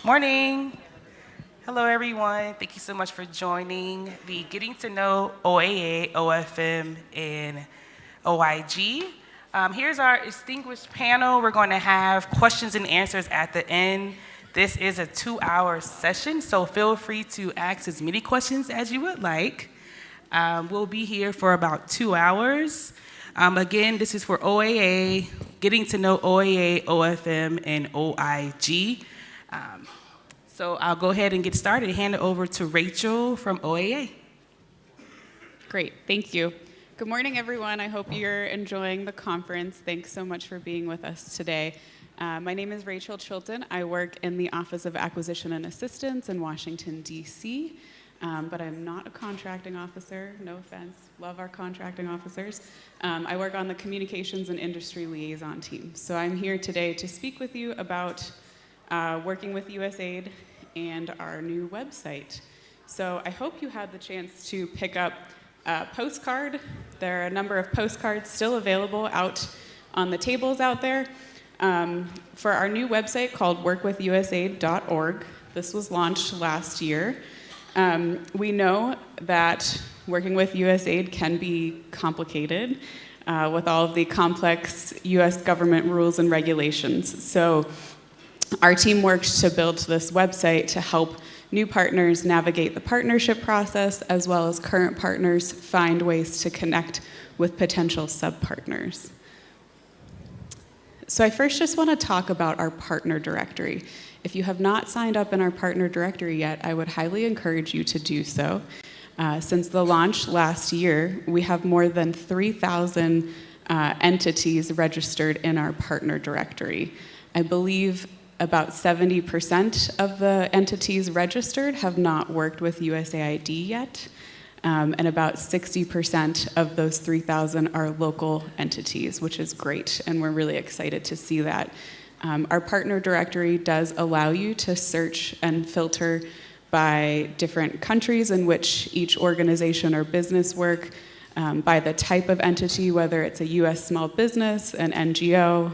Morning. Hello, everyone. Thank you so much for joining the Getting to Know OAA, OFM, and OIG. Here's our distinguished panel. We're going to have questions and answers at the end. This is a 2-hour session, so feel free to ask as many questions as you would like. We'll be here for about 2 hours. Again, this is for OAA, Getting to Know OAA, OFM, and OIG. So I'll go ahead and get started and hand it over to Rachel from OAA. Great, thank you. Good morning, everyone. I hope you're enjoying the conference. Thanks so much for being with us today. My name is Rachel Chilton. I work in the Office of Acquisition and Assistance in Washington, D.C., but I'm not a contracting officer. No offense. Love our contracting officers. I work on the Communications and Industry Liaison team. So I'm here today to speak with you about working with USAID and our new website. So I hope you had the chance to pick up a postcard. There are a number of postcards still available out on the tables out there for our new website called workwithusaid.org. This was launched last year. We know that working with USAID can be complicated with all of the complex US government rules and regulations. So our team worked to build this website to help new partners navigate the partnership process, as well as current partners find ways to connect with potential sub-partners. So I first just want to talk about our partner directory. If you have not signed up in our partner directory yet, I would highly encourage you to do so. Since the launch last year, we have more than 3,000 entities registered in our partner directory. I believe about 70% of the entities registered have not worked with USAID yet, and about 60% of those 3,000 are local entities, which is great, and we're really excited to see that. Our partner directory does allow you to search and filter by different countries in which each organization or business work, by the type of entity, whether it's a US small business, an NGO,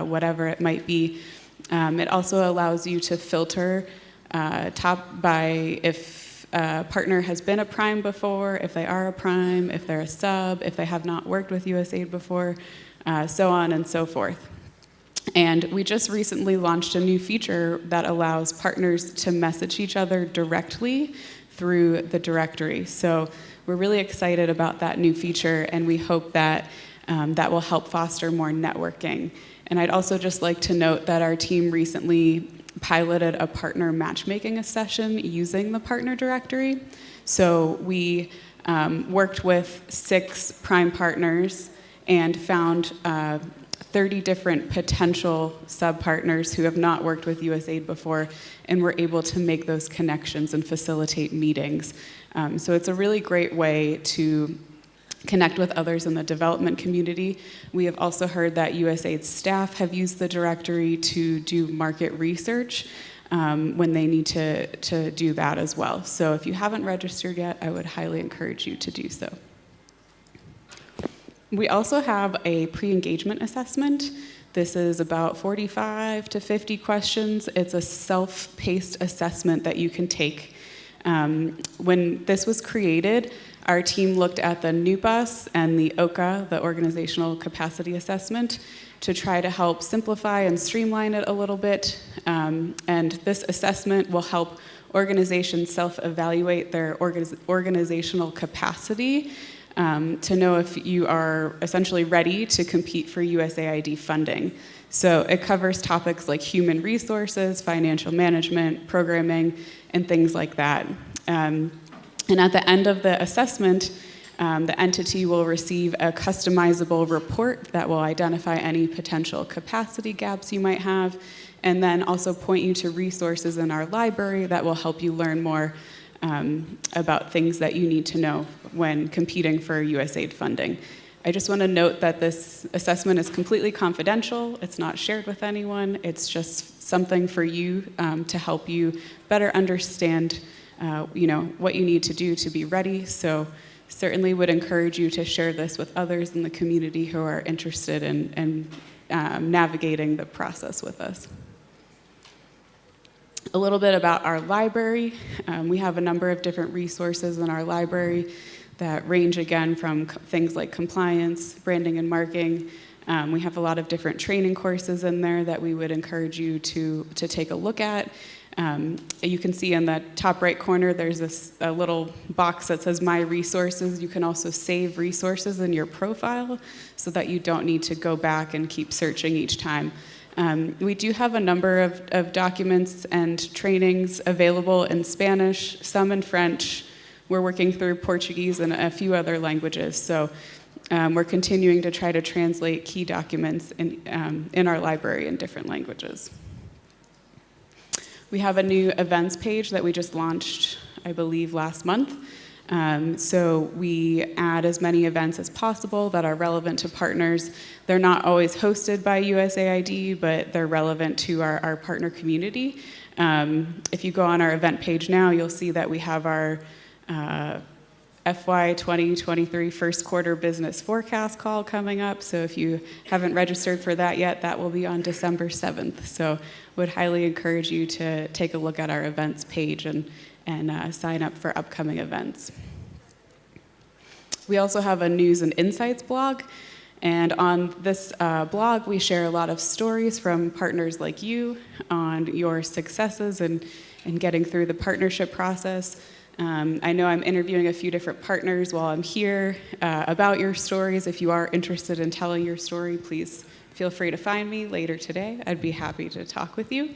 whatever it might be. It also allows you to filter top by if a partner has been a prime before, if they are a prime, if they're a sub, if they have not worked with USAID before, so on and so forth. And we just recently launched a new feature that allows partners to message each other directly through the directory. So we're really excited about that new feature, and we hope that that will help foster more networking. And I'd also just like to note that our team recently piloted a partner matchmaking session using the partner directory. So we worked with 6 prime partners and found 30 different potential sub-partners who have not worked with USAID before, and we're able to make those connections and facilitate meetings. So it's a really great way to connect with others in the development community. We have also heard that USAID staff have used the directory to do market research when they need to do that as well. So if you haven't registered yet, I would highly encourage you to do so. We also have a pre-engagement assessment. This is about 45 to 50 questions. It's a self-paced assessment that you can take. When this was created, our team looked at the NUPAS and the OCA, the Organizational Capacity Assessment, to try to help simplify and streamline it a little bit. And this assessment will help organizations self-evaluate their organizational capacity to know if you are essentially ready to compete for USAID funding. So it covers topics like human resources, financial management, programming, and things like that. And at the end of the assessment, the entity will receive a customizable report that will identify any potential capacity gaps you might have, and then also point you to resources in our library that will help you learn more about things that you need to know when competing for USAID funding. I just want to note that this assessment is completely confidential. It's not shared with anyone. It's just something for you to help you better understand what you need to do to be ready. So certainly would encourage you to share this with others in the community who are interested in navigating the process with us. A little bit about our library. We have a number of different resources in our library that range again from things like compliance, branding and marketing. We have a lot of different training courses in there that we would encourage you to take a look at. You can see in the top right corner, there's a little box that says My Resources. You can also save resources in your profile so that you don't need to go back and keep searching each time. We do have a number of documents and trainings available in Spanish, some in French. We're working through Portuguese and a few other languages. So we're continuing to try to translate key documents in our library in different languages. We have a new events page that we just launched, I believe, last month. So we add as many events as possible that are relevant to partners. They're not always hosted by USAID, but they're relevant to our partner community. If you go on our event page now, you'll see that we have our FY 2023 first quarter business forecast call coming up. So if you haven't registered for that yet, that will be on December 7th. So would highly encourage you to take a look at our events page and sign up for upcoming events. We also have a news and insights blog. And on this blog, we share a lot of stories from partners like you on your successes and getting through the partnership process. I know I'm interviewing a few different partners while I'm here about your stories. If you are interested in telling your story, please feel free to find me later today. I'd be happy to talk with you.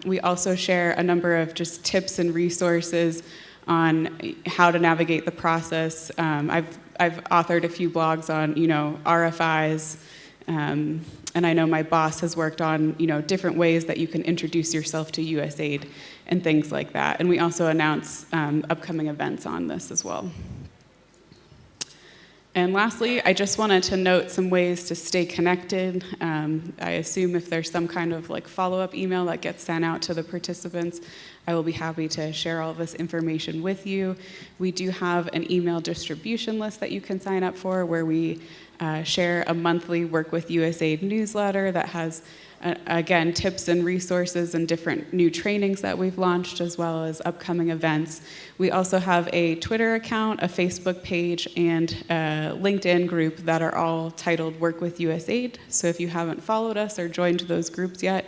We also share a number of just tips and resources on how to navigate the process. I've authored a few blogs on, RFIs, and I know my boss has worked on, different ways that you can introduce yourself to USAID and things like that. And we also announce upcoming events on this as well. And lastly, I just wanted to note some ways to stay connected. I assume if there's some kind of follow-up email that gets sent out to the participants, I will be happy to share all of this information with you. We do have an email distribution list that you can sign up for where we share a monthly Work with USAID newsletter that has, again, tips and resources and different new trainings that we've launched, as well as upcoming events. We also have a Twitter account, a Facebook page, and a LinkedIn group that are all titled Work with USAID. So if you haven't followed us or joined those groups yet,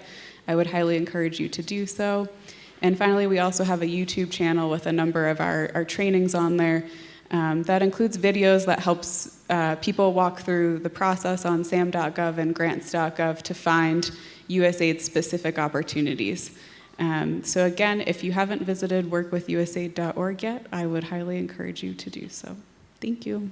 I would highly encourage you to do so. And finally, we also have a YouTube channel with a number of our trainings on there. That includes videos that helps people walk through the process on sam.gov and grants.gov to find USAID-specific opportunities. So again, if you haven't visited workwithusaid.org yet, I would highly encourage you to do so. Thank you.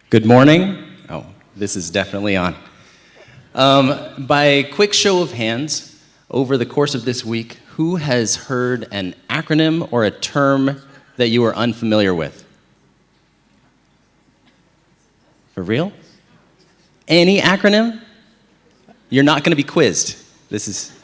Good morning. Oh, this is definitely on. By a quick show of hands, over the course of this week, who has heard an acronym or a term that you are unfamiliar with? For real? Any acronym? You're not going to be quizzed. This is...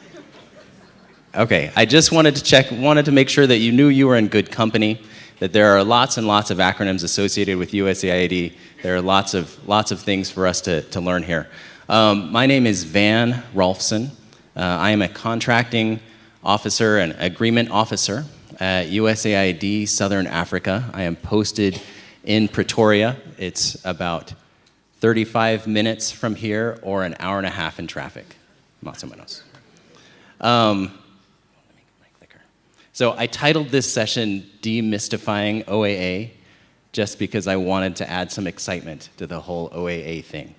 Okay, I just wanted to make sure that you knew you were in good company, that there are lots and lots of acronyms associated with USAID. There are lots of things for us to learn here. My name is Van Rolfson. I am a contracting officer and agreement officer at USAID Southern Africa. I am posted in Pretoria. It's about 35 minutes from here or an hour and a half in traffic. Más o menos. So I titled this session Demystifying OAA just because I wanted to add some excitement to the whole OAA thing.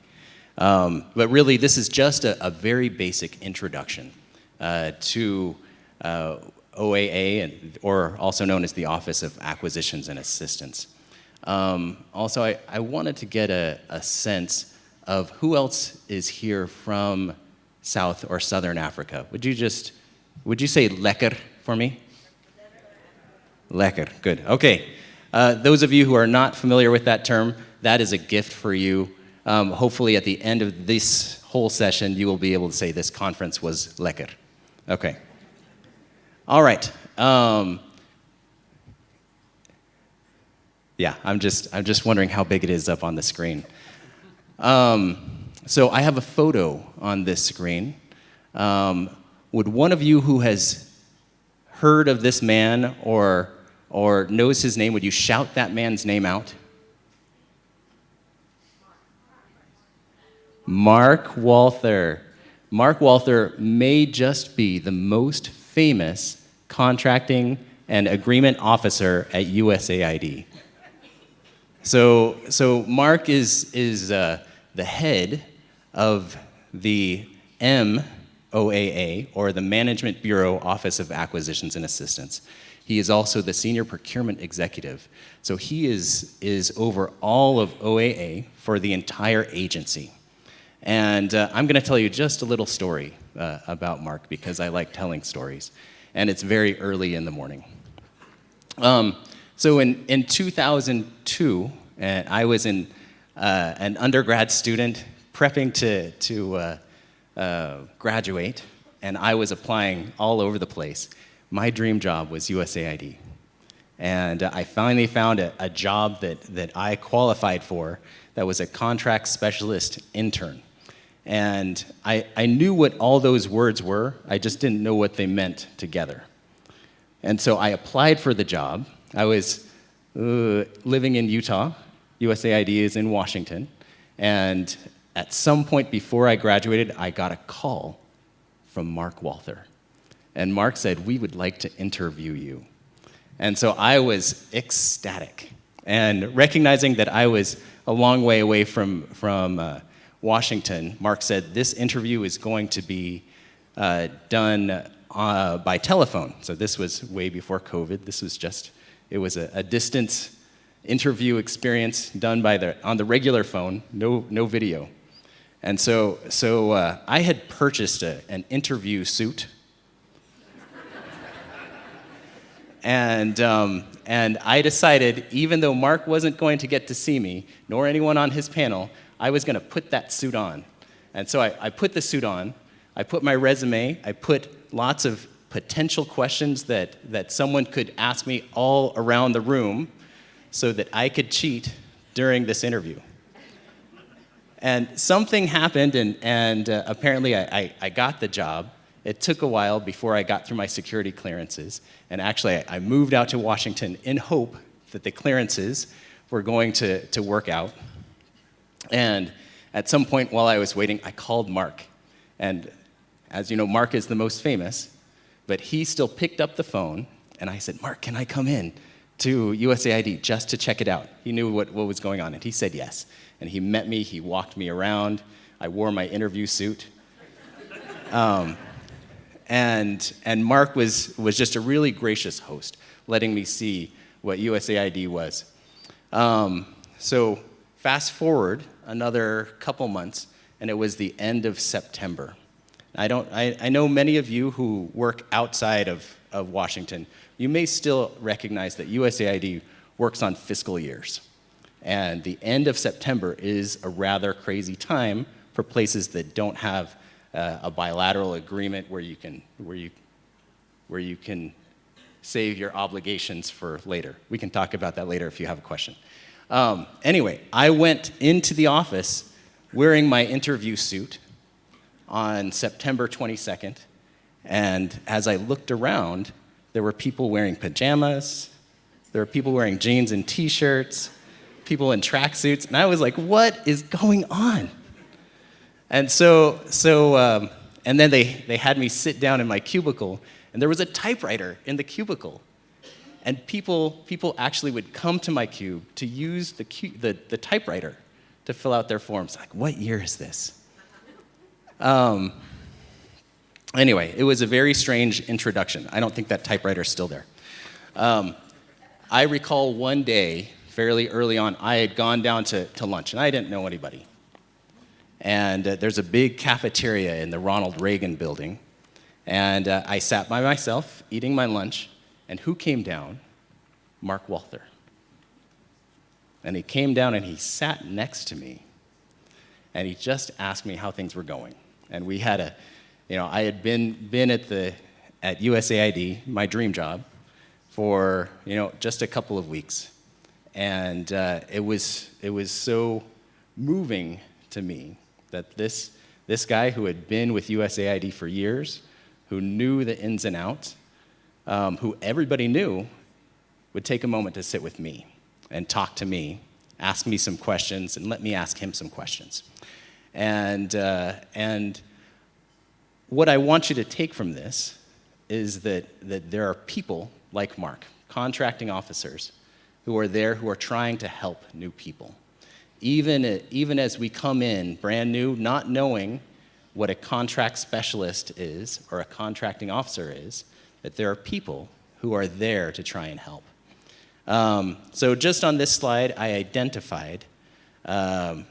But really, this is just a very basic introduction to OAA, or also known as the Office of Acquisitions and Assistance. Also, I wanted to get a sense of who else is here from South or Southern Africa. Would you say lekker for me? Lekker, good. Okay. Those of you who are not familiar with that term, that is a gift for you. Hopefully at the end of this whole session, you will be able to say this conference was lekker. Okay. All right. Yeah, I'm just wondering how big it is up on the screen. So I have a photo on this screen. Would one of you who has heard of this man or knows his name, would you shout that man's name out? Mark Walther. Mark Walther may just be the most famous contracting and agreement officer at USAID. So Mark is the head of the MOAA, or the Management Bureau Office of Acquisitions and Assistance. He is also the senior procurement executive. So he is over all of OAA for the entire agency. And I'm going to tell you just a little story about Mark, because I like telling stories. And it's very early in the morning. So in 2002, I was an undergrad student prepping to graduate, and I was applying all over the place. My dream job was USAID. And I finally found a job that I qualified for that was a contract specialist intern. And I knew what all those words were, I just didn't know what they meant together. And so I applied for the job. I was living in Utah. USAID is in Washington. And at some point before I graduated, I got a call from Mark Walther. And Mark said, "We would like to interview you." And so I was ecstatic. And recognizing that I was a long way away from Washington, Mark said, "This interview is going to be done by telephone." So this was way before COVID. It was a distance interview experience done on the regular phone, no video. And so I had purchased an interview suit. And I decided, even though Mark wasn't going to get to see me, nor anyone on his panel, I was going to put that suit on. And so I put the suit on, I put my resume, I put lots of potential questions that someone could ask me all around the room so that I could cheat during this interview. And something happened, and apparently I got the job. It took a while before I got through my security clearances. And actually, I moved out to Washington in hope that the clearances were going to work out. And at some point while I was waiting, I called Mark. And as you know, Mark is the most famous, but he still picked up the phone, and I said, "Mark, can I come in to USAID just to check it out?" He knew what was going on, and he said yes. And he met me, he walked me around. I wore my interview suit. And Mark was just a really gracious host, letting me see what USAID was. So fast forward another couple months, and it was the end of September. I know many of you who work outside of Washington, you may still recognize that USAID works on fiscal years. And the end of September is a rather crazy time for places that don't have a bilateral agreement where you can save your obligations for later. We can talk about that later if you have a question. Anyway, I went into the office wearing my interview suit on September 22nd, and as I looked around, there were people wearing pajamas, there were people wearing jeans and t-shirts, people in tracksuits, and I was like, what is going on? And and then they had me sit down in my cubicle, and there was a typewriter in the cubicle. And people actually would come to my cube to use the typewriter to fill out their forms. Like, what year is this? Anyway, it was a very strange introduction. I don't think that typewriter's still there. I recall one day, fairly early on, I had gone down to lunch, and I didn't know anybody. And there's a big cafeteria in the Ronald Reagan building, and I sat by myself, eating my lunch, and who came down? Mark Walther. And he came down and he sat next to me, and he just asked me how things were going. And we had I had been at USAID, my dream job, for just a couple of weeks, and it was so moving to me that this guy who had been with USAID for years, who knew the ins and outs, who everybody knew, would take a moment to sit with me and talk to me, ask me some questions, and let me ask him some questions. And what I want you to take from this is that there are people like Mark, contracting officers, who are there who are trying to help new people. Even as we come in brand new, not knowing what a contract specialist is or a contracting officer is, that there are people who are there to try and help. So just on this slide, I identified a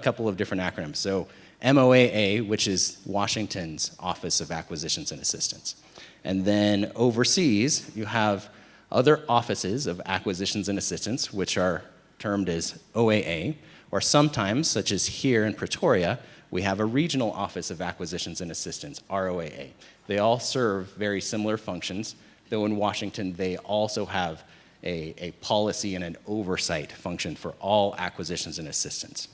couple of different acronyms. So MOAA, which is Washington's Office of Acquisitions and Assistance. And then overseas, you have other offices of acquisitions and assistance, which are termed as OAA, or sometimes, such as here in Pretoria, we have a regional office of acquisitions and assistance, ROAA. They all serve very similar functions, though in Washington, they also have a policy and an oversight function for all acquisitions and assistance.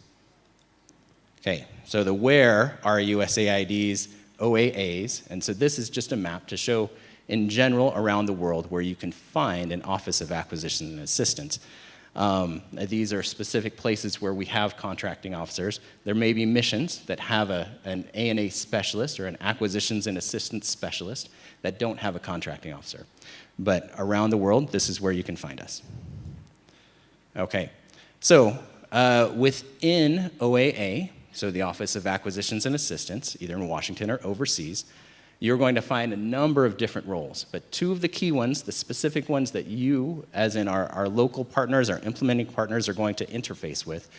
Okay, so the where are USAID's OAAs, and so this is just a map to show in general around the world where you can find an Office of Acquisition and Assistance. These are specific places where we have contracting officers. There may be missions that have an A&A specialist or an acquisitions and assistance specialist that don't have a contracting officer. But around the world, this is where you can find us. Okay, so within OAA, so the Office of Acquisitions and Assistance, either in Washington or overseas, you're going to find a number of different roles. But two of the key ones, the specific ones that you, as in our local partners, our implementing partners, are going to interface with,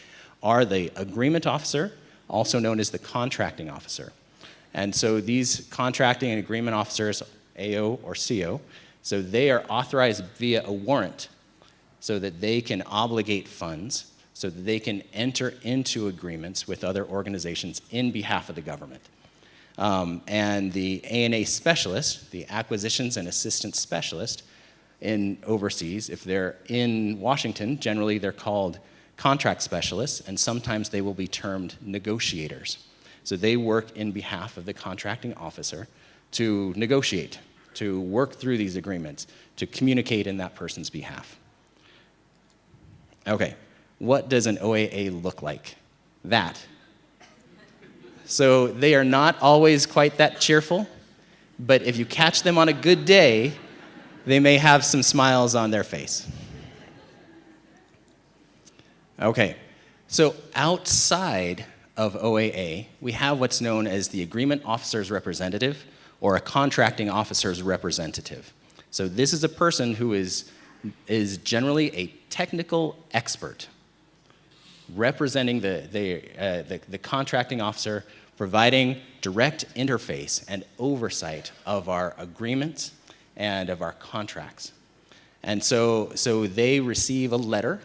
are the agreement officer, also known as the contracting officer. And so these contracting and agreement officers, AO or CO, so they are authorized via a warrant so that they can obligate funds, so that they can enter into agreements with other organizations in behalf of the government. And the A&A specialist, the acquisitions and assistance specialist in overseas, if they're in Washington, generally they're called contract specialists, and sometimes they will be termed negotiators. So they work in behalf of the contracting officer to negotiate, to work through these agreements, to communicate in that person's behalf. Okay, what does an OAA look like? That. So they are not always quite that cheerful, but if you catch them on a good day, they may have some smiles on their face. Okay, so outside of OAA, we have what's known as the agreement officer's representative or a contracting officer's representative. So this is a person who is generally a technical expert representing the contracting officer, providing direct interface and oversight of our agreements and of our contracts. And so they receive a letter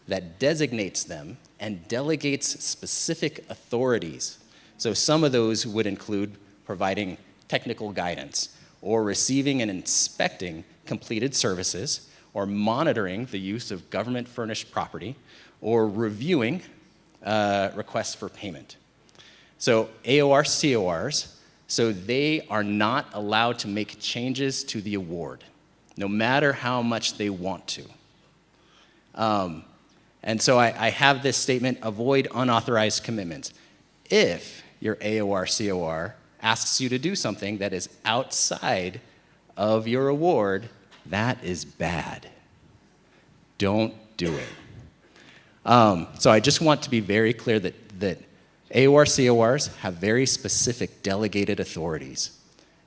that designates them and delegates specific authorities. So some of those would include providing technical guidance, or receiving and inspecting completed services, or monitoring the use of government-furnished property, or reviewing requests for payment. So AOR CORs, so they are not allowed to make changes to the award, no matter how much they want to. And so I have this statement: avoid unauthorized commitments. If your AOR COR asks you to do something that is outside of your award, that is bad. Don't do it. So I just want to be very clear that AOR CORs have very specific delegated authorities,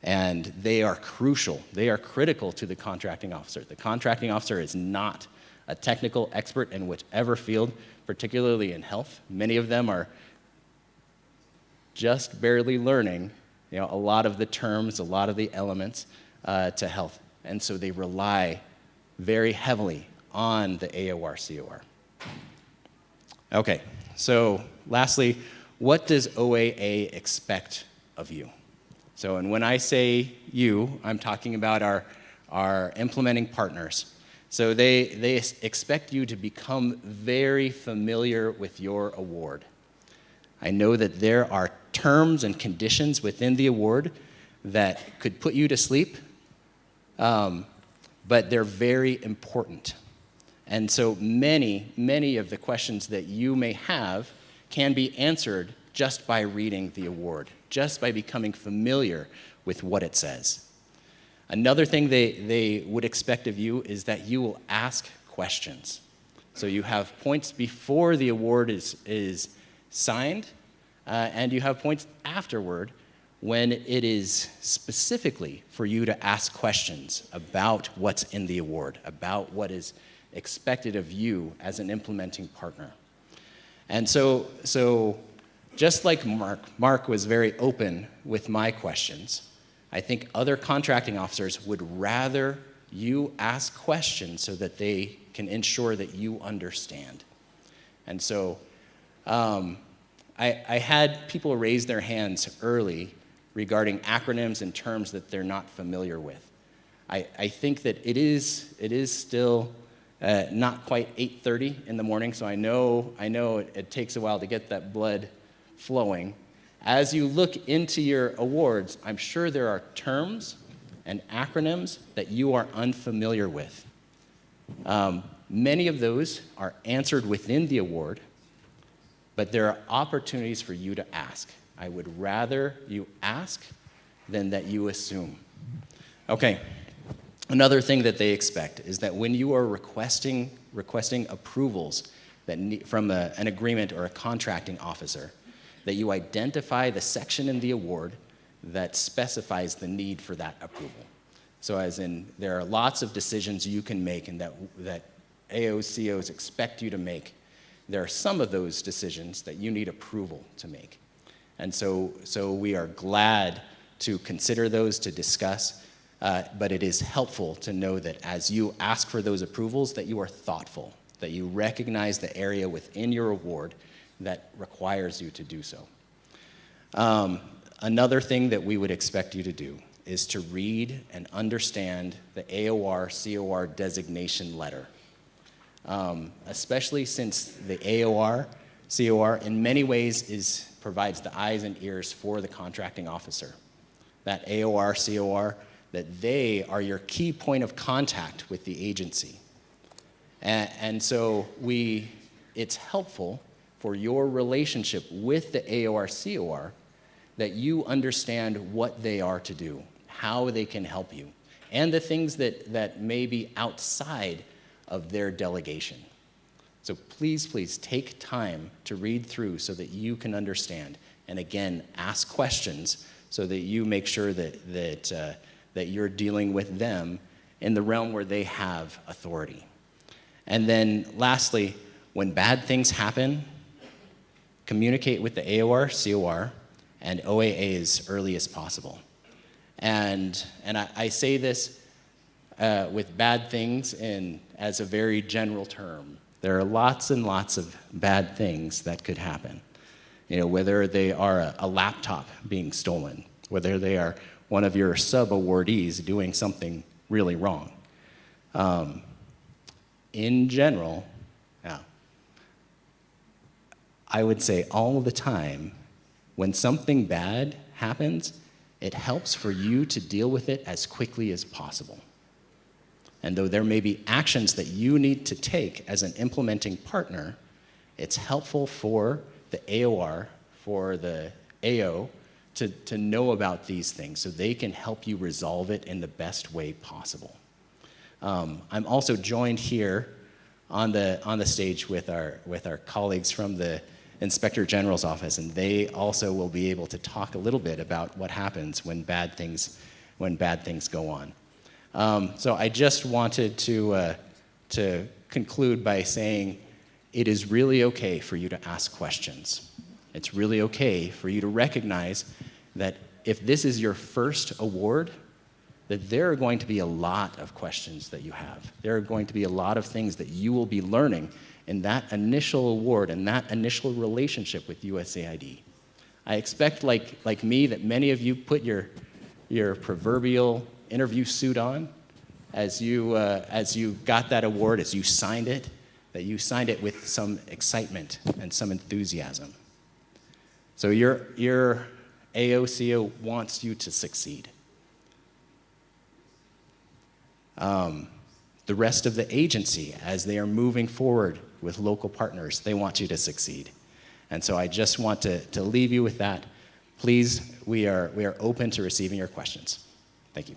and they are crucial. They are critical to the contracting officer. The contracting officer is not a technical expert in whichever field, particularly in health. Many of them are just barely learning, a lot of the terms, a lot of the elements to health. And so they rely very heavily on the AOR COR. Okay, so lastly, what does OAA expect of you? So, and when I say you, I'm talking about our implementing partners. So they expect you to become very familiar with your award. I know that there are terms and conditions within the award that could put you to sleep, but they're very important. And so many of the questions that you may have can be answered just by reading the award, just by becoming familiar with what it says. Another thing they would expect of you is that you will ask questions. So you have points before the award is signed, and you have points afterward when it is specifically for you to ask questions about what's in the award, about what is expected of you as an implementing partner. And so just like Mark was very open with my questions, I think other contracting officers would rather you ask questions so that they can ensure that you understand. And so I had people raise their hands early regarding acronyms and terms that they're not familiar with. I think that it is still not quite 8:30 in the morning, so I know it takes a while to get that blood flowing. As you look into your awards, I'm sure there are terms and acronyms that you are unfamiliar with. Many of those are answered within the award, but there are opportunities for you to ask. I would rather you ask than that you assume. Okay, another thing that they expect is that when you are requesting approvals from an agreement or a contracting officer, that you identify the section in the award that specifies the need for that approval. So as in, there are lots of decisions you can make and that AOs, COs expect you to make. There are some of those decisions that you need approval to make. And so we are glad to consider those, to discuss, but it is helpful to know that as you ask for those approvals, that you are thoughtful, that you recognize the area within your award that requires you to do so. Another thing that we would expect you to do is to read and understand the AOR COR designation letter. Especially since the AOR COR in many ways provides the eyes and ears for the contracting officer. That AOR COR, that they are your key point of contact with the agency. And so it's helpful for your relationship with the AOR COR that you understand what they are to do, how they can help you, and the things that may be outside of their delegation. So please take time to read through so that you can understand. And again, ask questions so that you make sure that you're dealing with them in the realm where they have authority. And then lastly, when bad things happen, communicate with the AOR, COR, and OAA as early as possible. And I say this with bad things as a very general term. There are lots and lots of bad things that could happen. You know, whether they are a laptop being stolen, whether they are one of your sub-awardees doing something really wrong. In general, I would say all the time, when something bad happens, it helps for you to deal with it as quickly as possible. And though there may be actions that you need to take as an implementing partner, it's helpful for the AOR, for the AO, to know about these things so they can help you resolve it in the best way possible. I'm also joined here on the stage with our colleagues from the Inspector General's office, and they also will be able to talk a little bit about what happens when bad things go on. So I just wanted to conclude by saying it is really okay for you to ask questions. It's really okay for you to recognize that if this is your first award, that there are going to be a lot of questions that you have. There are going to be a lot of things that you will be learning in that initial award and that initial relationship with USAID. I expect, like me, that many of you put your your proverbial interview suit on as you got that award, as you signed it, that you signed it with some excitement and some enthusiasm. So your AOCO wants you to succeed. The rest of the agency, as they are moving forward with local partners, they want you to succeed. And so I just want to leave you with that. Please, we are open to receiving your questions. Thank you.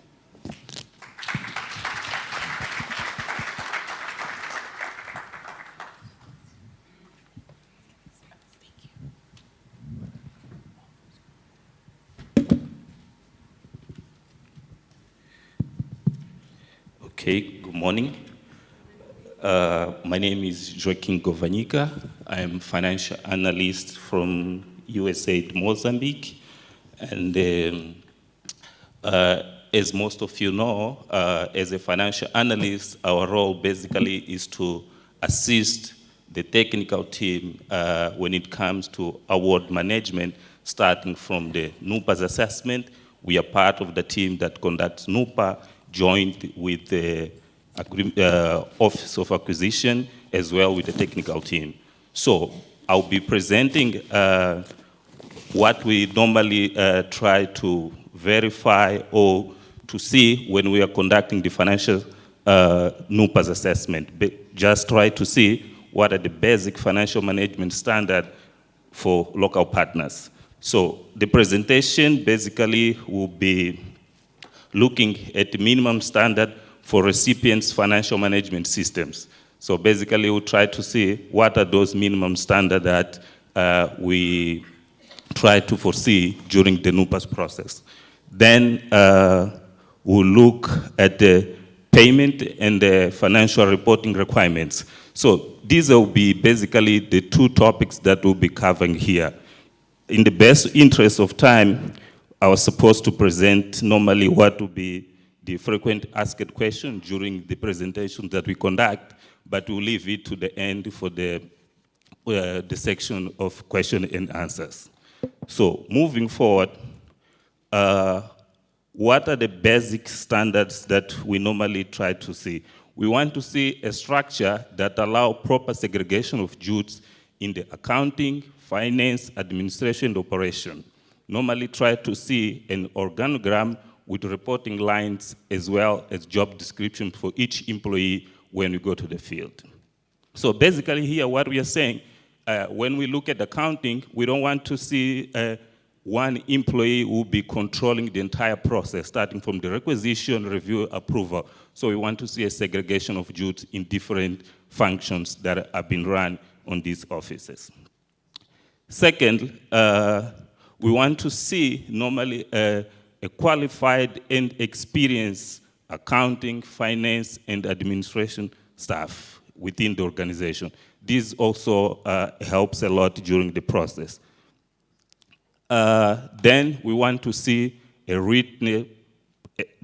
Okay, good morning. My name is Joaquin Govanika. I am financial analyst from USAID Mozambique. And as most of you know, as a financial analyst, our role basically is to assist the technical team when it comes to award management, starting from the NUPA's assessment. We are part of the team that conducts NUPA, joined with the Office of Acquisition, as well with the technical team. So I'll be presenting what we normally try to verify or to see when we are conducting the financial NUPA's assessment. Just try to see what are the basic financial management standards for local partners. So the presentation basically will be looking at the minimum standard for recipients' financial management systems. So basically, we'll try to see what are those minimum standards that we try to foresee during the NUPA's process. Then we'll look at the payment and the financial reporting requirements. So these will be basically the two topics that we'll be covering here. In the best interest of time, I was supposed to present normally what would be the frequent asked question during the presentation that we conduct, but we'll leave it to the end for the section of question and answers. So moving forward, what are the basic standards that we normally try to see? We want to see a structure that allows proper segregation of duties in the accounting, finance, administration, and operation. Normally try to see an organogram with reporting lines as well as job description for each employee when we go to the field. So basically here what we are saying, when we look at accounting, we don't want to see one employee who will be controlling the entire process, starting from the requisition, review, approval. So we want to see a segregation of duties in different functions that have been run on these offices. Second, we want to see normally a qualified and experienced accounting, finance, and administration staff within the organization. This also helps a lot during the process. Then we want to see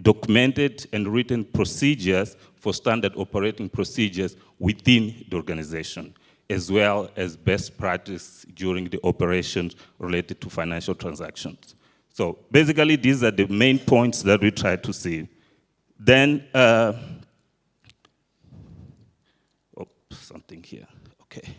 documented and written procedures for standard operating procedures within the organization, as well as best practice during the operations related to financial transactions. So basically, these are the main points that we try to see. Then, something here, okay.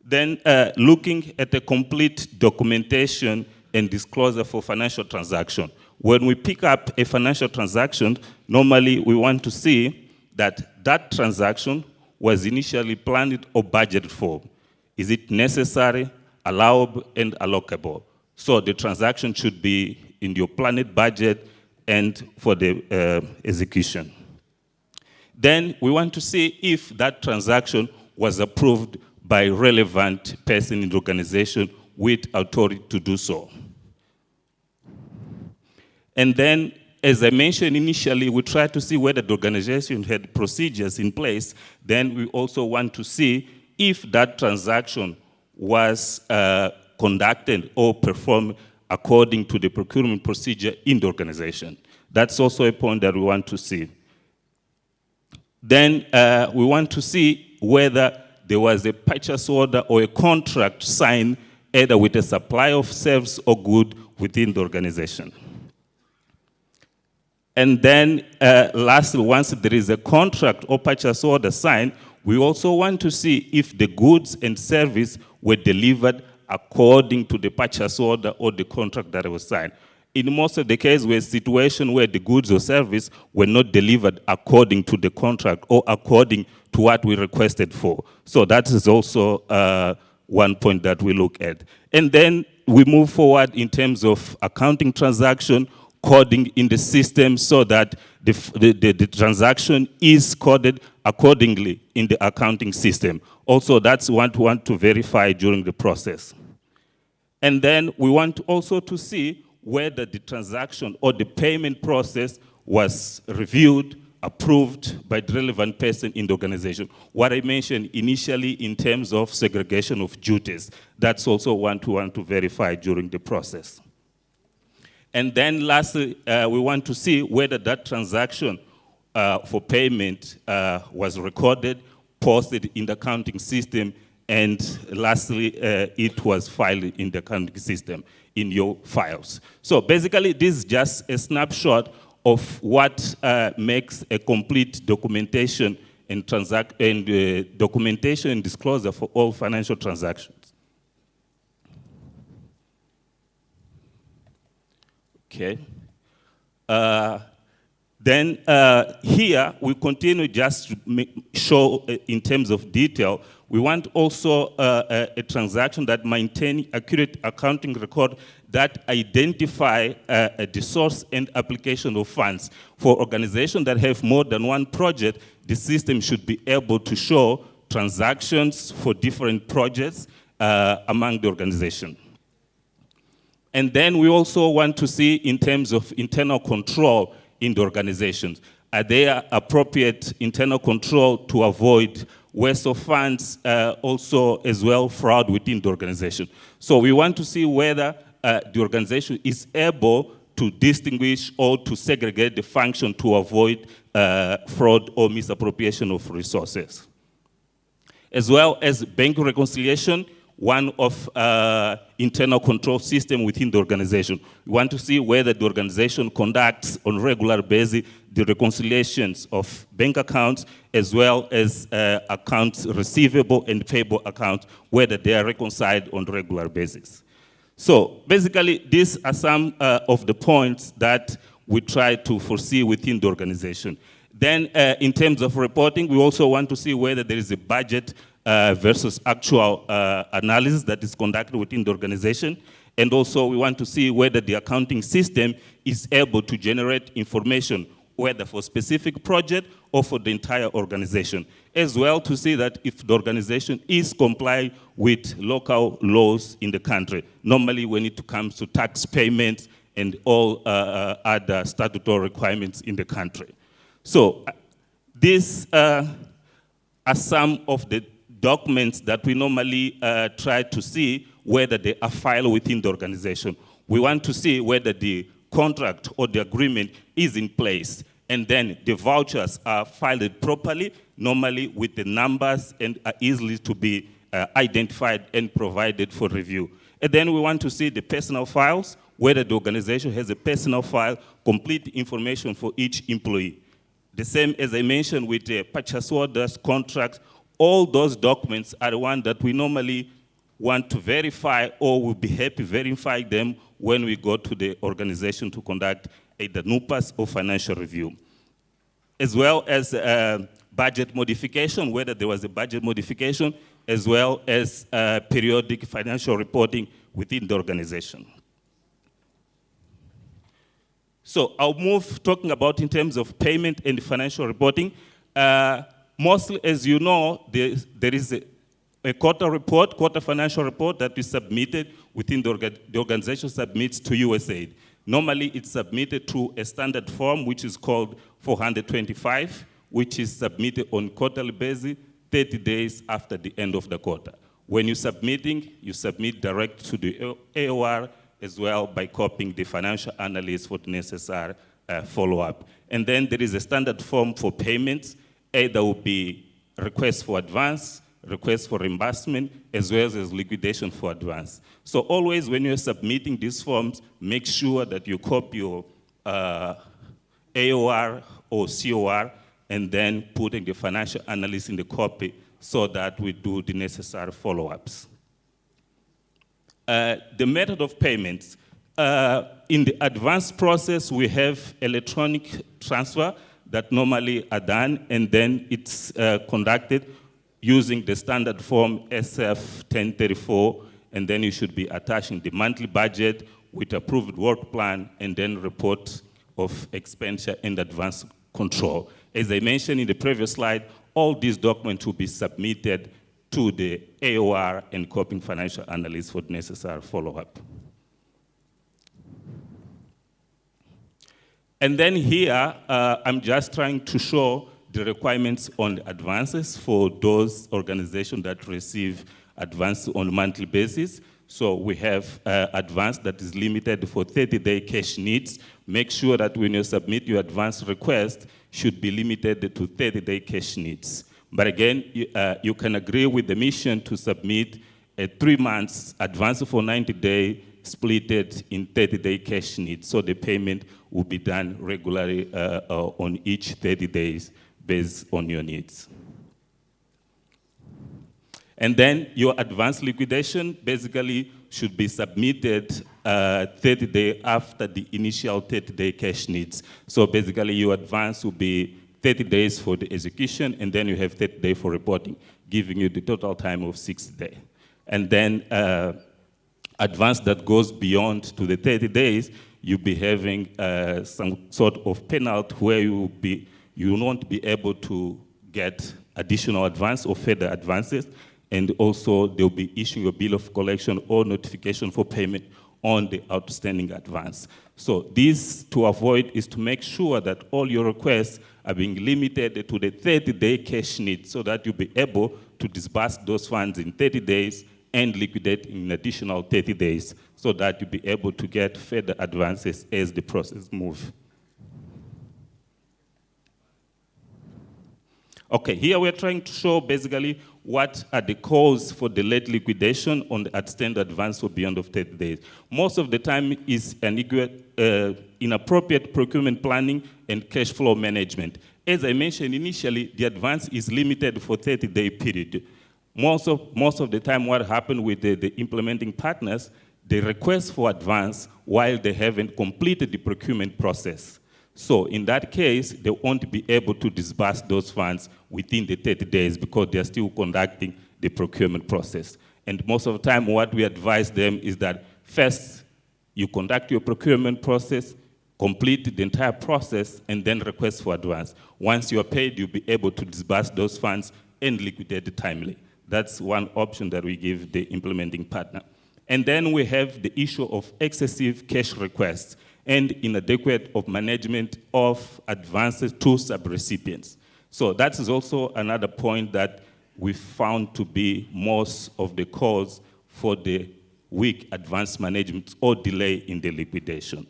Then looking at the complete documentation and disclosure for financial transaction. When we pick up a financial transaction, normally we want to see that that transaction was initially planned or budgeted for. Is it necessary, allowable, and allocable? So the transaction should be in your planned budget and for the execution. Then we want to see if that transaction was approved by relevant person in the organization with authority to do so. And then, as I mentioned initially, we try to see whether the organization had procedures in place. Then we also want to see if that transaction was conducted or performed according to the procurement procedure in the organization. That's also a point that we want to see. Then we want to see whether there was a purchase order or a contract signed either with a supplier of service or good within the organization. And then lastly, once there is a contract or purchase order signed, we also want to see if the goods and service were delivered according to the purchase order or the contract that was signed. In most of the cases, were situations where the goods or service were not delivered according to the contract or according to what we requested for. So that is also one point that we look at. And then we move forward in terms of accounting transaction, coding in the system so that the transaction is coded accordingly in the accounting system. Also, that's what we want to verify during the process. And then we want also to see whether the transaction or the payment process was reviewed, approved by the relevant person in the organization. What I mentioned initially in terms of segregation of duties, that's also what we want to verify during the process. And then lastly, we want to see whether that transaction for payment was recorded, posted in the accounting system, and lastly, it was filed in the accounting system in your files. So basically, this is just a snapshot of what makes a complete documentation and documentation and disclosure for all financial transactions. Okay. Then here, we continue just to show in terms of detail. We want also a transaction that maintain accurate accounting record that identify the source and application of funds. For organizations that have more than one project, the system should be able to show transactions for different projects among the organization. And then we also want to see in terms of internal control in the organizations. Are there appropriate internal control to avoid waste of funds, also as well fraud within the organization? So we want to see whether the organization is able to distinguish or to segregate the function to avoid fraud or misappropriation of resources. As well as bank reconciliation, one of internal control system within the organization. We want to see whether the organization conducts on a regular basis the reconciliations of bank accounts as well as accounts receivable and payable accounts, whether they are reconciled on a regular basis. So basically, these are some of the points that we try to foresee within the organization. Then in terms of reporting, we also want to see whether there is a budget versus actual analysis that is conducted within the organization. And also we want to see whether the accounting system is able to generate information, whether for specific project or for the entire organization. As well to see that if the organization is complying with local laws in the country, normally when it comes to tax payments and all other statutory requirements in the country. So these are some of the documents that we normally try to see whether they are filed within the organization. We want to see whether the contract or the agreement is in place, and then the vouchers are filed properly, normally with the numbers, and are easily to be identified and provided for review. And then we want to see the personal files, whether the organization has a personal file, complete information for each employee. The same as I mentioned with the purchase orders, contracts, all those documents are the ones that we normally want to verify or will be happy verify them when we go to the organization to conduct either NUPAS or financial review. As well as budget modification, whether there was a budget modification, as well as periodic financial reporting within the organization. So I'll move talking about in terms of payment and financial reporting. Mostly, as you know, there is a quarter financial report that is submitted within the organization submits to USAID. Normally, it's submitted through a standard form, which is called 425, which is submitted on quarterly basis, 30 days after the end of the quarter. When you're submitting, you submit direct to the AOR as well by copying the financial analyst for the necessary follow-up. And then there is a standard form for payments. Either will be request for advance, request for reimbursement, as well as liquidation for advance. So always when you're submitting these forms, make sure that you copy AOR or COR, and then putting the financial analyst in the copy so that we do the necessary follow-ups. The method of payments. In the advanced process, we have electronic transfer that normally are done, and then it's conducted using the standard form SF1034, and then you should be attaching the monthly budget with approved work plan, and then report of expenditure and advance control. As I mentioned in the previous slide, all these documents will be submitted to the AOR and coping financial analyst for the necessary follow-up. And then here, I'm just trying to show the requirements on the advances for those organizations that receive advance on a monthly basis. So we have advance that is limited for 30-day cash needs. Make sure that when you submit your advance request, should be limited to 30-day cash needs. But again, you can agree with the mission to submit a 3 months advance for 90-day splitted in 30-day cash needs. So the payment will be done regularly on each 30 days based on your needs. And then your advance liquidation basically should be submitted 30 days after the initial 30-day cash needs. So basically your advance will be 30 days for the execution, and then you have 30 days for reporting, giving you the total time of 60 days. And then advance that goes beyond to the 30 days, you'll be having some sort of penalty where you won't be able to get additional advance or further advances, and also they'll be issuing a bill of collection or notification for payment on the outstanding advance. So this, to avoid, is to make sure that all your requests are being limited to the 30-day cash need so that you'll be able to disburse those funds in 30 days and liquidate in additional 30 days so that you'll be able to get further advances as the process moves. Okay, here we're trying to show basically what are the causes for the late liquidation on the outstanding advance for beyond of 30 days. Most of the time is inappropriate procurement planning and cash flow management. As I mentioned initially, the advance is limited for 30-day period. Most of the time what happened with the implementing partners, they request for advance while they haven't completed the procurement process. So in that case, they won't be able to disburse those funds within the 30 days because they're still conducting the procurement process. And most of the time, what we advise them is that first, you conduct your procurement process, complete the entire process, and then request for advance. Once you're paid, you'll be able to disburse those funds and liquidate it timely. That's one option that we give the implementing partner. And then we have the issue of excessive cash requests and inadequate of management of advances to subrecipients. So that is also another point that we found to be most of the cause for the weak advance management or delay in the liquidation.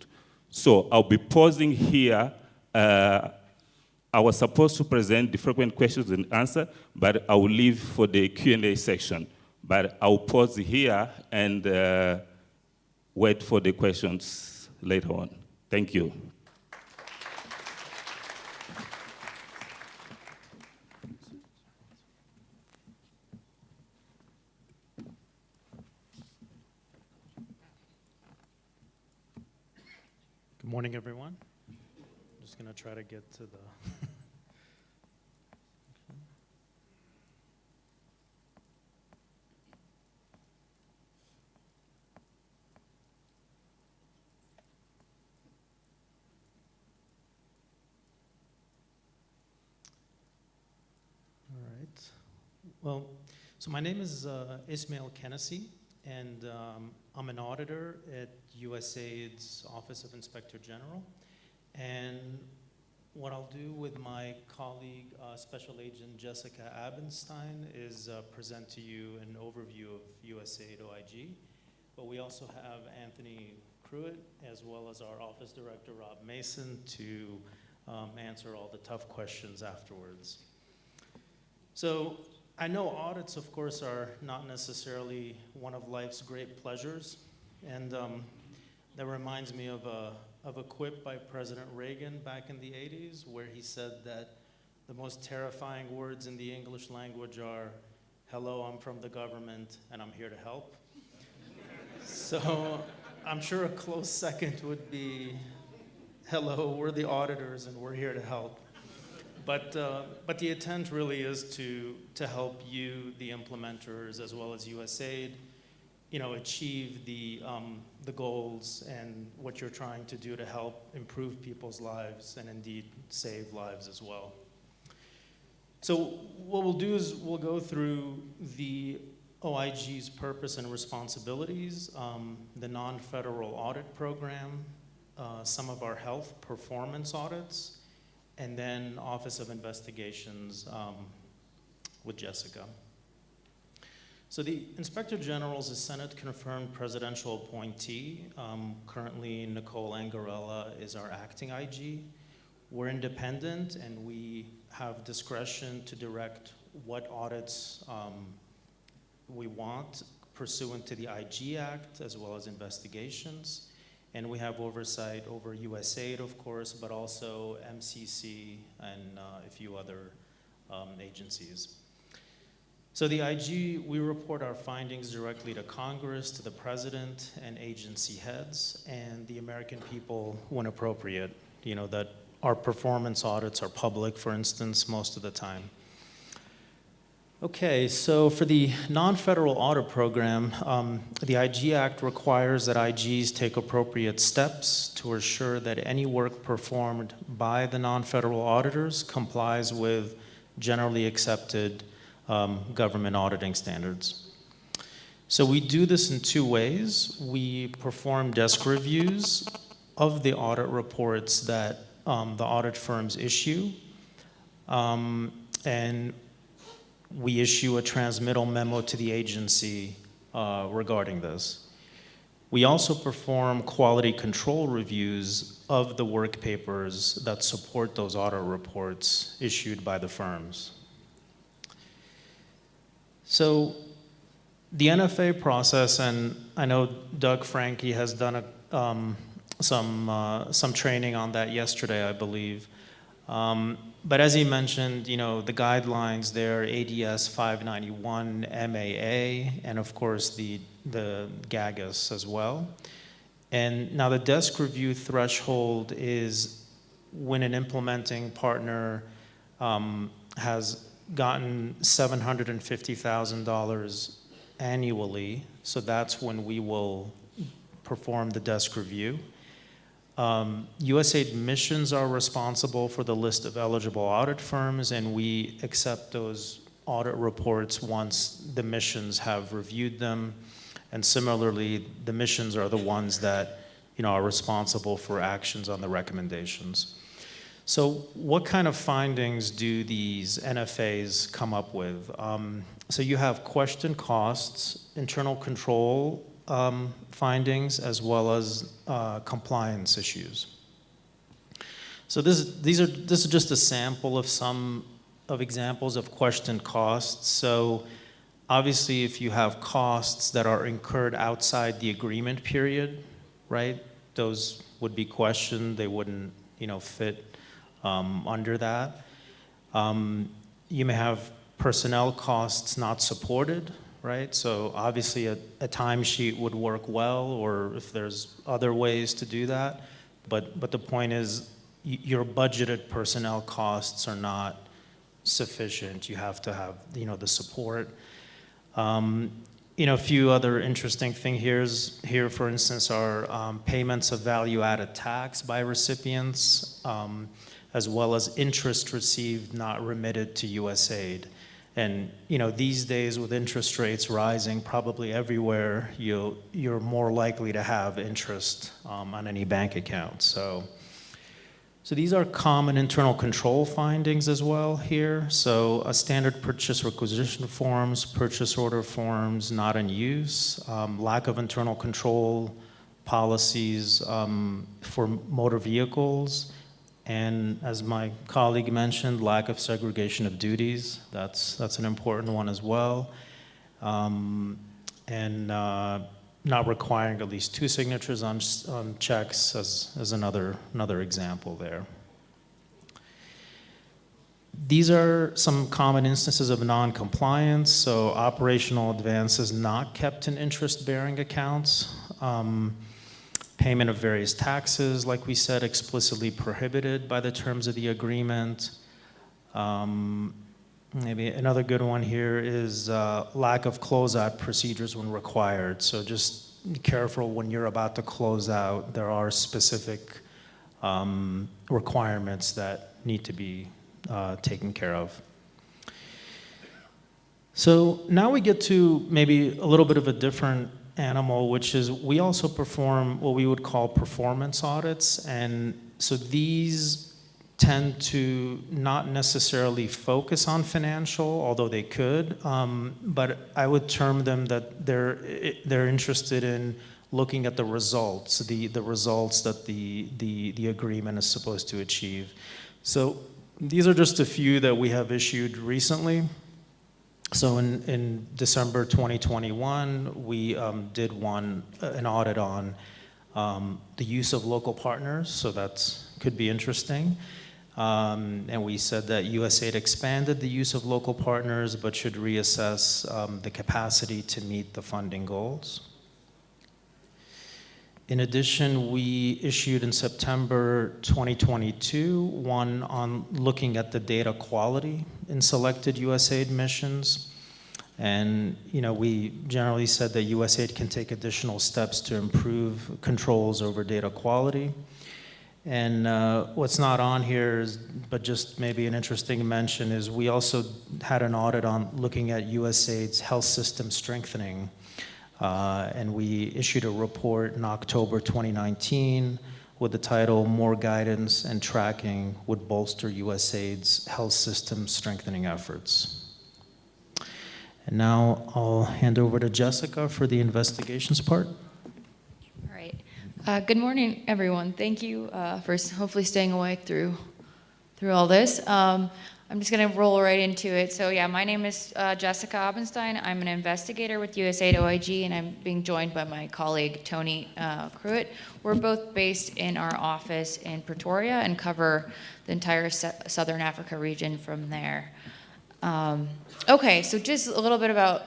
So I'll be pausing here. I was supposed to present the frequent questions and answer, but I will leave for the Q&A section. But I'll pause here and wait for the questions later on. Thank you. Good morning, everyone. I'm just going to try to get to the... Well, so my name is Ismail Kenesi, and I'm an auditor at USAID's Office of Inspector General. And what I'll do with my colleague, Special Agent Jessica Abenstein, is present to you an overview of USAID OIG. But we also have Anthony Pruitt, as well as our Office Director, Rob Mason, to answer all the tough questions afterwards. So I know audits, of course, are not necessarily one of life's great pleasures. And that reminds me of of a quip by President Reagan back in the 80s, where he said that the most terrifying words in the English language are, "Hello, I'm from the government, and I'm here to help." So I'm sure a close second would be, "Hello, we're the auditors, and we're here to help." But the intent really is to help you, the implementers, as well as USAID, achieve the goals and what you're trying to do to help improve people's lives and indeed save lives as well. So what we'll do is we'll go through the OIG's purpose and responsibilities, the non-federal audit program, some of our health performance audits, and then Office of Investigations with Jessica. So the Inspector General is a Senate-confirmed presidential appointee. Currently, Nicole Angarella is our acting IG. We're independent, and we have discretion to direct what audits we want pursuant to the IG Act, as well as investigations. And we have oversight over USAID, of course, but also MCC and a few other agencies. So the IG, we report our findings directly to Congress, to the President and agency heads, and the American people when appropriate. That our performance audits are public, for instance, most of the time. Okay, so for the non-federal audit program, the IG Act requires that IGs take appropriate steps to assure that any work performed by the non-federal auditors complies with generally accepted government auditing standards. So we do this in two ways. We perform desk reviews of the audit reports that the audit firms issue, and we issue a transmittal memo to the agency regarding this. We also perform quality control reviews of the work papers that support those audit reports issued by the firms. So the NFA process, and I know Doug Franke has done some training on that yesterday, I believe. But as he mentioned, the guidelines there, ADS 591 MAA, and of course the GAGAS as well. And now the desk review threshold is when an implementing partner has gotten $750,000 annually, so that's when we will perform the desk review. USAID missions are responsible for the list of eligible audit firms, and we accept those audit reports once the missions have reviewed them. And similarly, the missions are the ones that are responsible for actions on the recommendations. So what kind of findings do these NFAs come up with? So you have question costs, internal control findings, as well as compliance issues. So this is just a sample of some examples of question costs. So obviously, if you have costs that are incurred outside the agreement period, right, those would be questioned. They wouldn't, fit under that. You may have personnel costs not supported, right? So obviously a timesheet would work well, or if there's other ways to do that. But the point is, your budgeted personnel costs are not sufficient. You have to have, the support. A few other interesting things here, for instance, are payments of value-added tax by recipients, as well as interest received not remitted to USAID. And these days with interest rates rising probably everywhere, you're more likely to have interest on any bank account. So these are common internal control findings as well here. So a standard purchase requisition forms, purchase order forms not in use, lack of internal control policies for motor vehicles, and as my colleague mentioned, lack of segregation of duties. That's an important one as well. And not requiring at least 2 signatures on checks as another example there. These are some common instances of non-compliance. So operational advances not kept in interest-bearing accounts, payment of various taxes, like we said, explicitly prohibited by the terms of the agreement. Maybe another good one here is lack of closeout procedures when required. So just be careful when you're about to close out. There are specific requirements that need to be taken care of. So now we get to maybe a little bit of a different animal, which is we also perform what we would call performance audits. And so these tend to not necessarily focus on financial, although they could, but I would term them that they're interested in looking at the results, the results that the agreement is supposed to achieve. So these are just a few that we have issued recently. So in December 2021, we did an audit on the use of local partners, so that could be interesting. And we said that USAID expanded the use of local partners, but should reassess the capacity to meet the funding goals. In addition, we issued in September 2022 one on looking at the data quality in selected USAID missions. And we generally said that USAID can take additional steps to improve controls over data quality. And what's not on here but just maybe an interesting mention, is we also had an audit on looking at USAID's health system strengthening. And we issued a report in October 2019 with the title, "More Guidance and Tracking Would Bolster USAID's Health System Strengthening Efforts." And now I'll hand over to Jessica for the investigations part. All right. Good morning, everyone. Thank you for hopefully staying awake through all this. I'm just going to roll right into it. So yeah, my name is Jessica Obenstein. I'm an investigator with USAID OIG, and I'm being joined by my colleague, Tony Cruitt. We're both based in our office in Pretoria and cover the entire Southern Africa region from there. Okay, so just a little bit about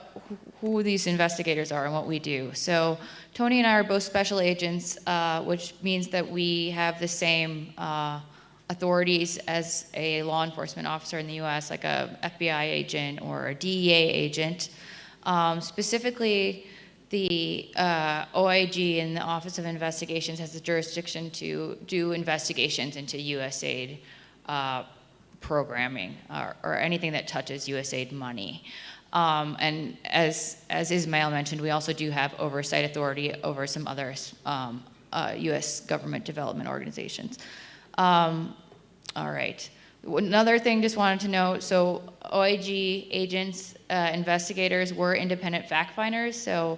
who these investigators are and what we do. So Tony and I are both special agents, which means that we have the same authorities as a law enforcement officer in the US, like a FBI agent or a DEA agent. Specifically, the OIG and the Office of Investigations has the jurisdiction to do investigations into USAID programming or anything that touches USAID money. And as Ismail mentioned, we also do have oversight authority over some other US government development organizations. All right. Another thing just wanted to note, so OIG agents, investigators, we're independent fact finders, so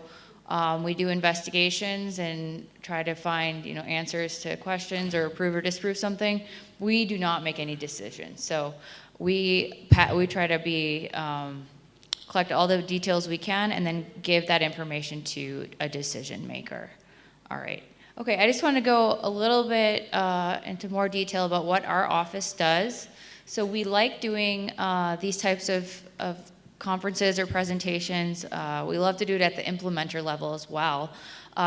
we do investigations and try to find answers to questions or approve or disprove something. We do not make any decisions. So we try to collect all the details we can and then give that information to a decision maker. All right. Okay, I just want to go a little bit into more detail about what our office does. So we like doing these types of conferences or presentations. We love to do it at the implementer level as well,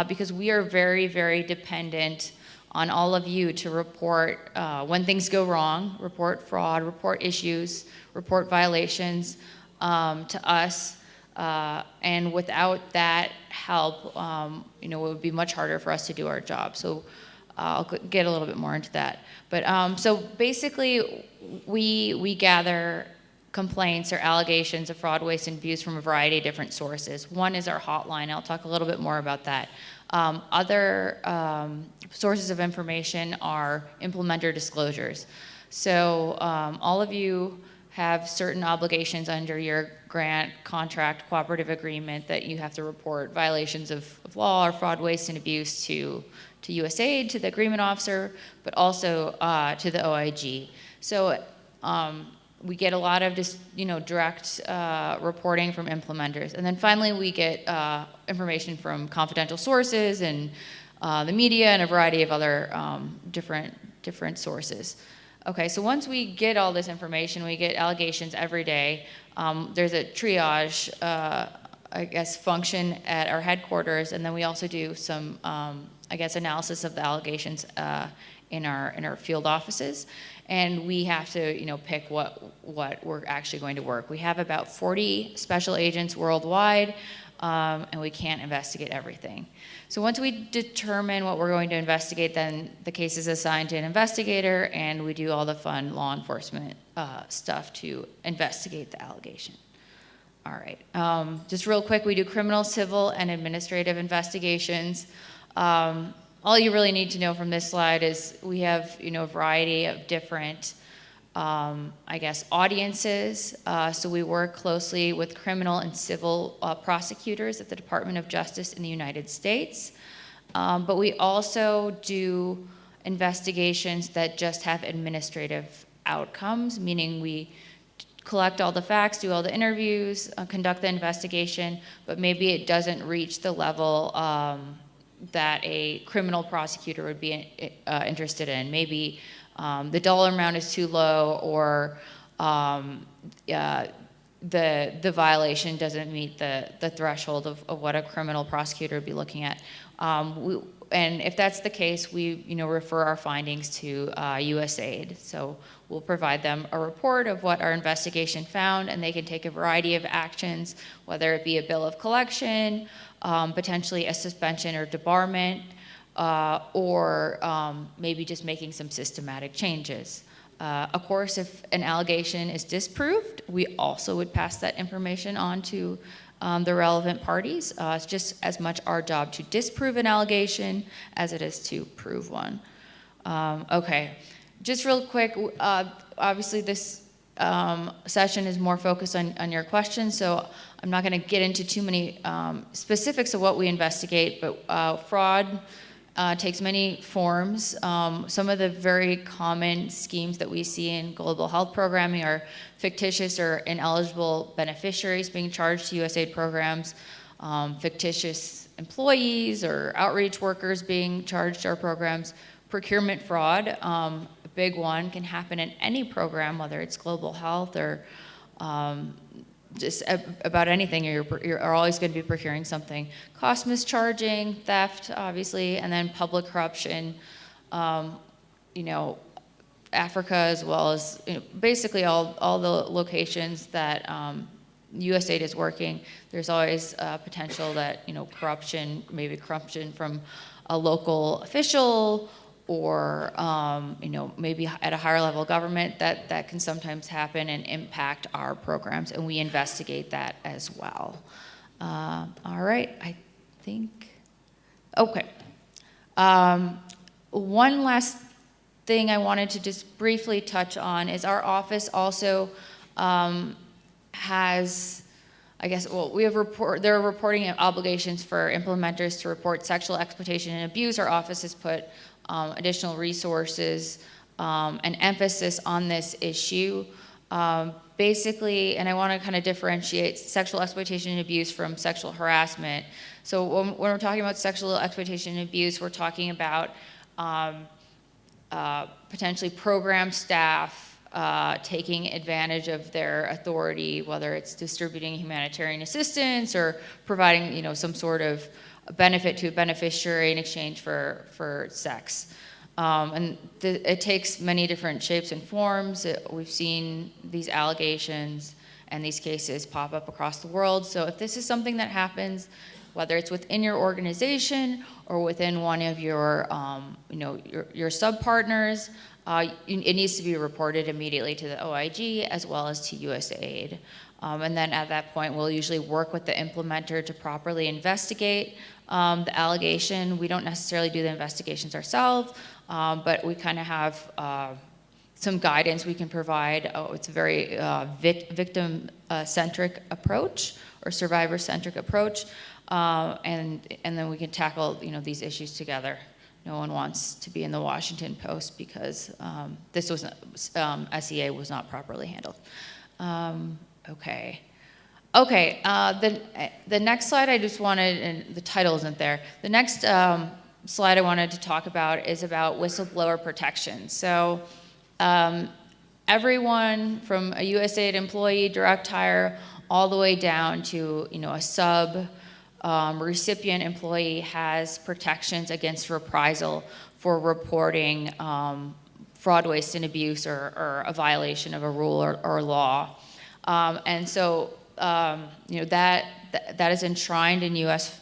because we are very, very dependent on all of you to report when things go wrong, report fraud, report issues, report violations to us. And without that help, it would be much harder for us to do our job. So I'll get a little bit more into that. But so basically, we gather complaints or allegations of fraud, waste, and abuse from a variety of different sources. One is our hotline. I'll talk a little bit more about that. Other sources of information are implementer disclosures. So all of you have certain obligations under your grant, contract, cooperative agreement that you have to report violations of law or fraud, waste, and abuse to USAID, to the agreement officer, but also to the OIG. So We get a lot of just, direct reporting from implementers. And then finally, we get information from confidential sources and the media and a variety of other different sources. Okay, so once we get all this information, we get allegations every day. There's a triage, function at our headquarters, and then we also do some, analysis of the allegations in our field offices. And we have to, pick what we're actually going to work. We have about 40 special agents worldwide, and we can't investigate everything. So once we determine what we're going to investigate, then the case is assigned to an investigator, and we do all the fun law enforcement stuff to investigate the allegation. All right, just real quick, we do criminal, civil, and administrative investigations. All you really need to know from this slide is we have, a variety of different, audiences. So we work closely with criminal and civil prosecutors at the Department of Justice in the United States. But we also do investigations that just have administrative outcomes, meaning we collect all the facts, do all the interviews, conduct the investigation, but maybe it doesn't reach the level that a criminal prosecutor would be interested in. Maybe the dollar amount is too low, or the violation doesn't meet the threshold of what a criminal prosecutor would be looking at. And if that's the case, we refer our findings to USAID. So we'll provide them a report of what our investigation found, and they can take a variety of actions, whether it be a bill of collection, potentially a suspension or debarment, or maybe just making some systematic changes. Of course, if an allegation is disproved, we also would pass that information on to the relevant parties. It's just as much our job to disprove an allegation as it is to prove one. Okay, just real quick, obviously this session is more focused on your questions, so I'm not going to get into too many specifics of what we investigate, but fraud takes many forms. Some of the very common schemes that we see in global health programming are fictitious or ineligible beneficiaries being charged to USAID programs, fictitious employees or outreach workers being charged to our programs, procurement fraud, a big one, can happen in any program, whether it's global health or just about anything. You're always going to be procuring something. Cost mischarging, theft, obviously, and then public corruption. Africa, as well as basically all the locations that USAID is working. There's always potential that corruption, maybe corruption from a local official, or maybe at a higher level government, that can sometimes happen and impact our programs, and we investigate that as well. All right, I think, okay. One last thing I wanted to just briefly touch on is our office also has, there are reporting obligations for implementers to report sexual exploitation and abuse. Our office has put additional resources and emphasis on this issue. Basically, and I want to kind of differentiate sexual exploitation and abuse from sexual harassment. So when we're talking about sexual exploitation and abuse, we're talking about potentially program staff taking advantage of their authority, whether it's distributing humanitarian assistance or providing, some sort of benefit to a beneficiary in exchange for sex. And it takes many different shapes and forms. We've seen these allegations and these cases pop up across the world. So if this is something that happens, whether it's within your organization or within one of your, your sub-partners, it needs to be reported immediately to the OIG as well as to USAID. And then at that point, we'll usually work with the implementer to properly investigate the allegation. We don't necessarily do the investigations ourselves, but we kind of have some guidance we can provide. It's a very victim-centric approach or survivor-centric approach, and then we can tackle these issues together. no one wants to be in the Washington Post because this was SEA was not properly handled. Okay. Okay, the next slide I just wanted, and the title isn't there. The next slide I wanted to talk about is about whistleblower protection. So everyone from a USAID employee, direct hire, all the way down to a sub recipient employee has protections against reprisal for reporting fraud, waste, and abuse or a violation of a rule or law. And so that is enshrined in U.S.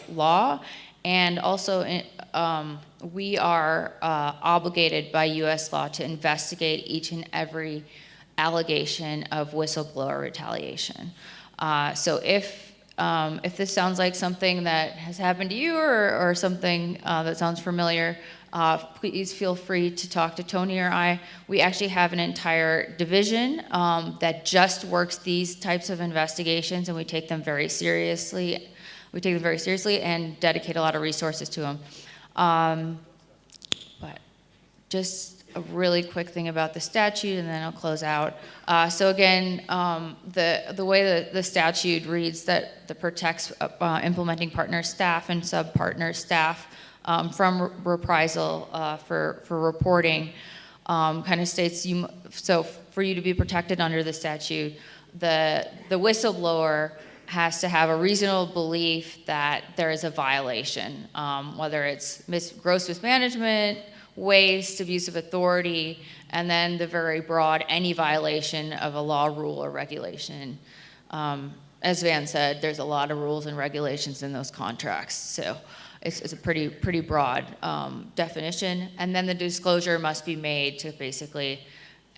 law, and also we are obligated by U.S. law to investigate each and every allegation of whistleblower retaliation. So if this sounds like something that has happened to you or something that sounds familiar, please feel free to talk to Tony or I. We actually have an entire division that just works these types of investigations, and we take them very seriously. We take them very seriously and dedicate a lot of resources to them. But just a really quick thing about the statute, and then I'll close out. So again, the way the statute reads that protects implementing partner staff and sub-partner staff from reprisal for reporting, kind of states so for you to be protected under the statute, the whistleblower has to have a reasonable belief that there is a violation, whether it's gross mismanagement, waste, abuse of authority, and then the very broad, any violation of a law, rule, or regulation. As Van said, there's a lot of rules and regulations in those contracts, so it's a pretty broad definition. And then the disclosure must be made to basically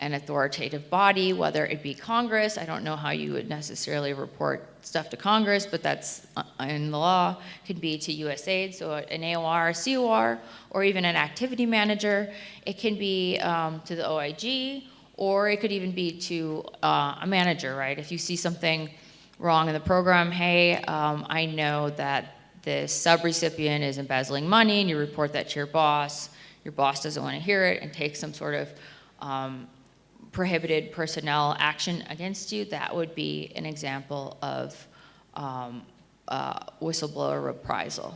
an authoritative body, whether it be Congress. I don't know how you would necessarily report stuff to Congress, but that's in the law. It could be to USAID, so an AOR, COR, or even an activity manager. It can be to the OIG, or it could even be to a manager, right? If you see something wrong in the program, hey, I know that this sub-recipient is embezzling money, and you report that to your boss doesn't want to hear it and takes some sort of prohibited personnel action against you, that would be an example of whistleblower reprisal.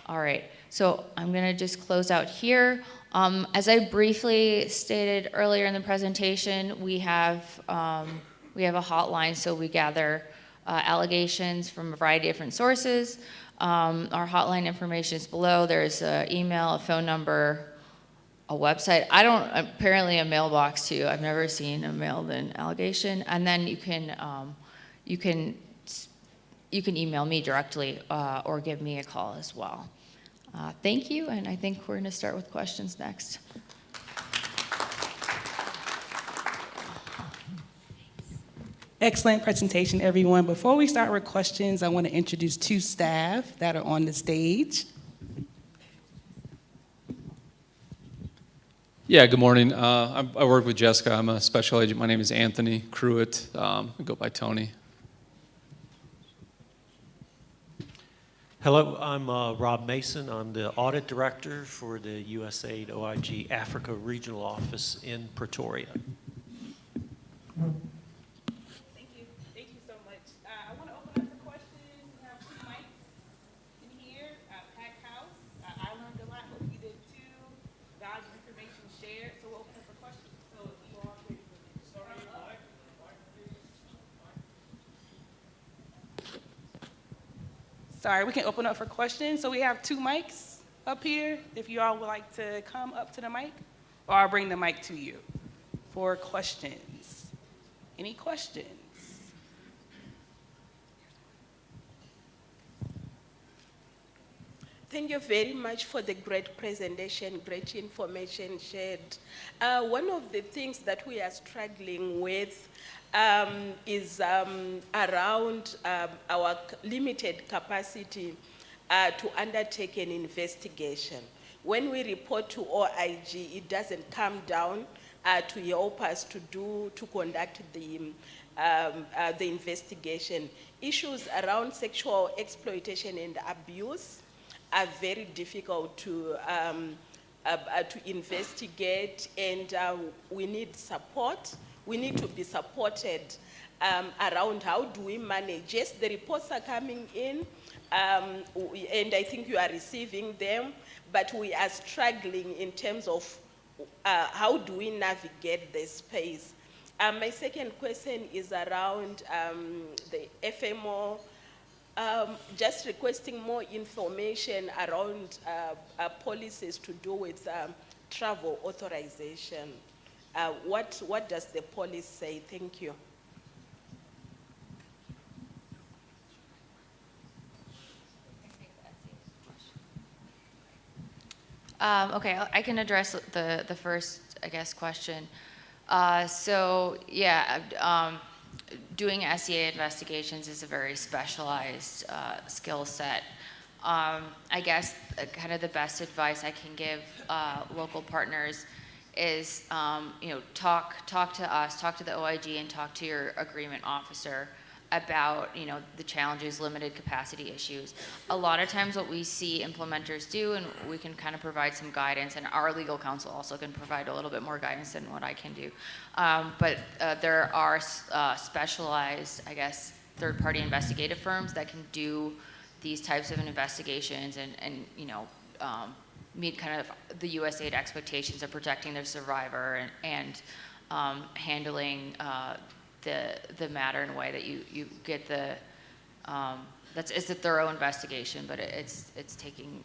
All right, so I'm gonna just close out here. As I briefly stated earlier in the presentation, we have a hotline, so we gather allegations from a variety of different sources. Our hotline information is below. There's an email, a phone number, a website. Apparently a mailbox too. I've never seen a mailed-in allegation. And then you can email me directly or give me a call as well. Thank you, and I think we're gonna start with questions next. Excellent presentation, everyone. Before we start with questions, I want to introduce two staff that are on the stage. Yeah, good morning. I work with Jessica. I'm a special agent. My name is Anthony Cruitt. I go by Tony. Hello, I'm Rob Mason. I'm the audit director for the USAID OIG Africa Regional Office in Pretoria. Thank you so much. I want to open up for questions. We have two mics in here, packed house. I learned a lot. Hope you did too. Valuable information shared. So we'll open up for questions. So you all can start up. Sorry, we can open up for questions. So we have two mics up here. If you all would like to come up to the mic, or I'll bring the mic to you for questions. Any questions? Thank you very much for the great presentation, great information shared. One of the things that we are struggling with is around our limited capacity to undertake an investigation. When we report to OIG, it doesn't come down to help us to conduct the investigation. Issues around sexual exploitation and abuse are very difficult to investigate, and we need support. We need to be supported around how do we manage. Yes, the reports are coming in, and I think you are receiving them, but we are struggling in terms of how do we navigate this space. My second question is around the FMO. Just requesting more information around policies to do with travel authorization. What does the policy say? Thank you. Okay, I can address the first, I guess, question. So yeah, doing SEA investigations is a very specialized skill set. I guess kind of the best advice I can give local partners is, talk to us, talk to the OIG, and talk to your agreement officer about, the challenges, limited capacity issues. A lot of times what we see implementers do, and we can kind of provide some guidance, and our legal counsel also can provide a little bit more guidance than what I can do. But there are specialized, I guess, third-party investigative firms that can do these types of investigations and meet kind of the USAID expectations of protecting their survivor and handling the matter in a way that you get the it's a thorough investigation, but it's taking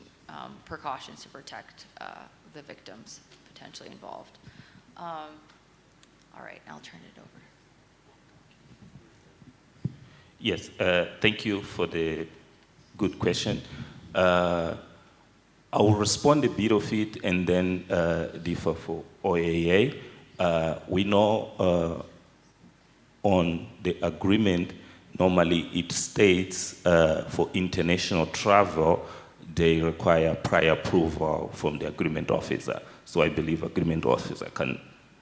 precautions to protect the victims potentially involved. All right, I'll turn it over. Yes, thank you for the good question. I will respond a bit of it and then differ for OAA. We know on the agreement, normally it states for international travel, they require prior approval from the agreement officer. So I believe agreement officer can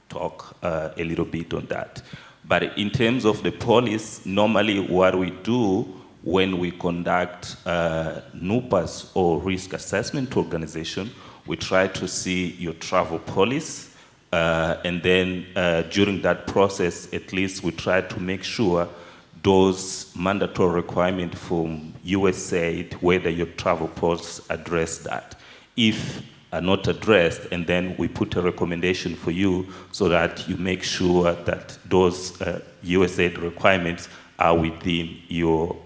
talk a little bit on that. But in terms of the policy, normally what we do when we conduct NUPAs or risk assessment organization, we try to see your travel policy. And then during that process, at least we try to make sure those mandatory requirements from USAID, whether your travel policy address that. If are not addressed, and then we put a recommendation for you so that you make sure that those USAID requirements are within your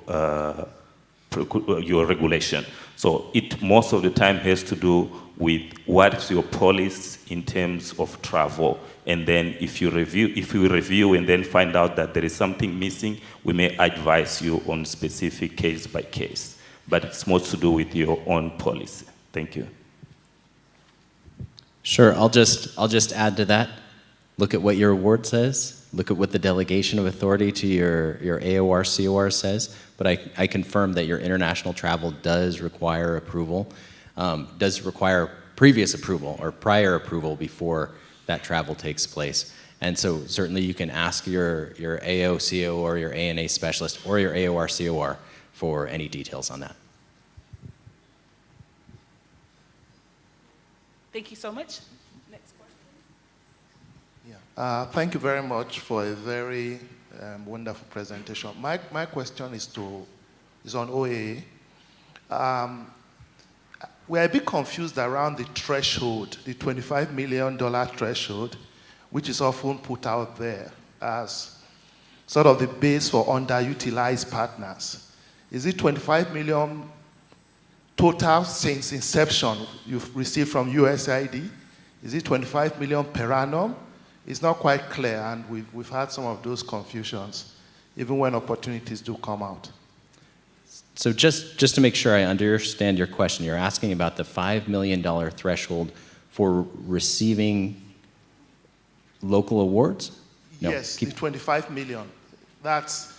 regulation. So it most of the time has to do with what's your policy in terms of travel. And then if you review and then find out that there is something missing, we may advise you on specific case by case. But it's more to do with your own policy. Thank you. Sure, I'll just add to that. Look at what your award says. Look at what the delegation of authority to your AOR, COR says. But I confirm that your international travel does require approval, does require previous approval or prior approval before that travel takes place. And so certainly you can ask your AOCO or your ANA specialist or your AOR, COR for any details on that. Thank you so much. Next question. Yeah. Thank you very much for a very wonderful presentation. My question is on OAA. We're a bit confused around the threshold, the $25 million threshold, which is often put out there as sort of the base for underutilized partners. Is it 25 million total since inception you've received from USAID? Is it 25 million per annum? It's not quite clear, and we've had some of those confusions, even when opportunities do come out. So just to make sure I understand your question, you're asking about the $5 million threshold for receiving local awards? No, yes, the 25 million. That's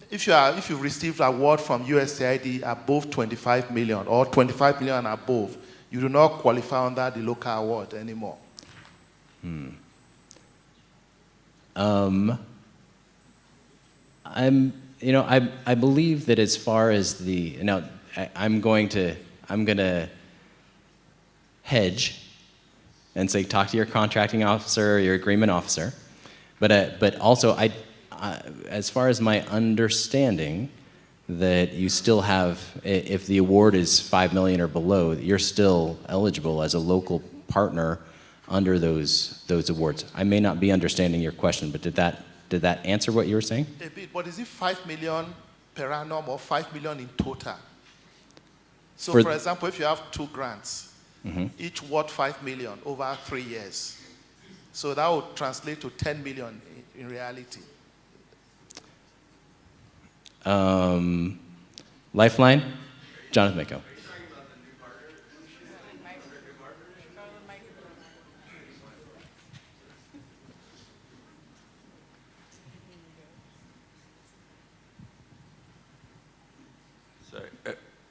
if you received an award from USAID above 25 million or 25 million and above, you do not qualify under the local award anymore. I believe that as far as I'm going to I'm gonna hedge and say, talk to your contracting officer or your agreement officer. But also, as far as my understanding, that you still have, if the award is 5 million or below, you're still eligible as a local partner under those awards. I may not be understanding your question, but did that answer what you were saying? A bit, but is it 5 million per annum or 5 million in total? So for example, if you have 2 grants, each worth 5 million over 3 years, so that would translate to 10 million in reality. Lifeline, Jonathan Mako.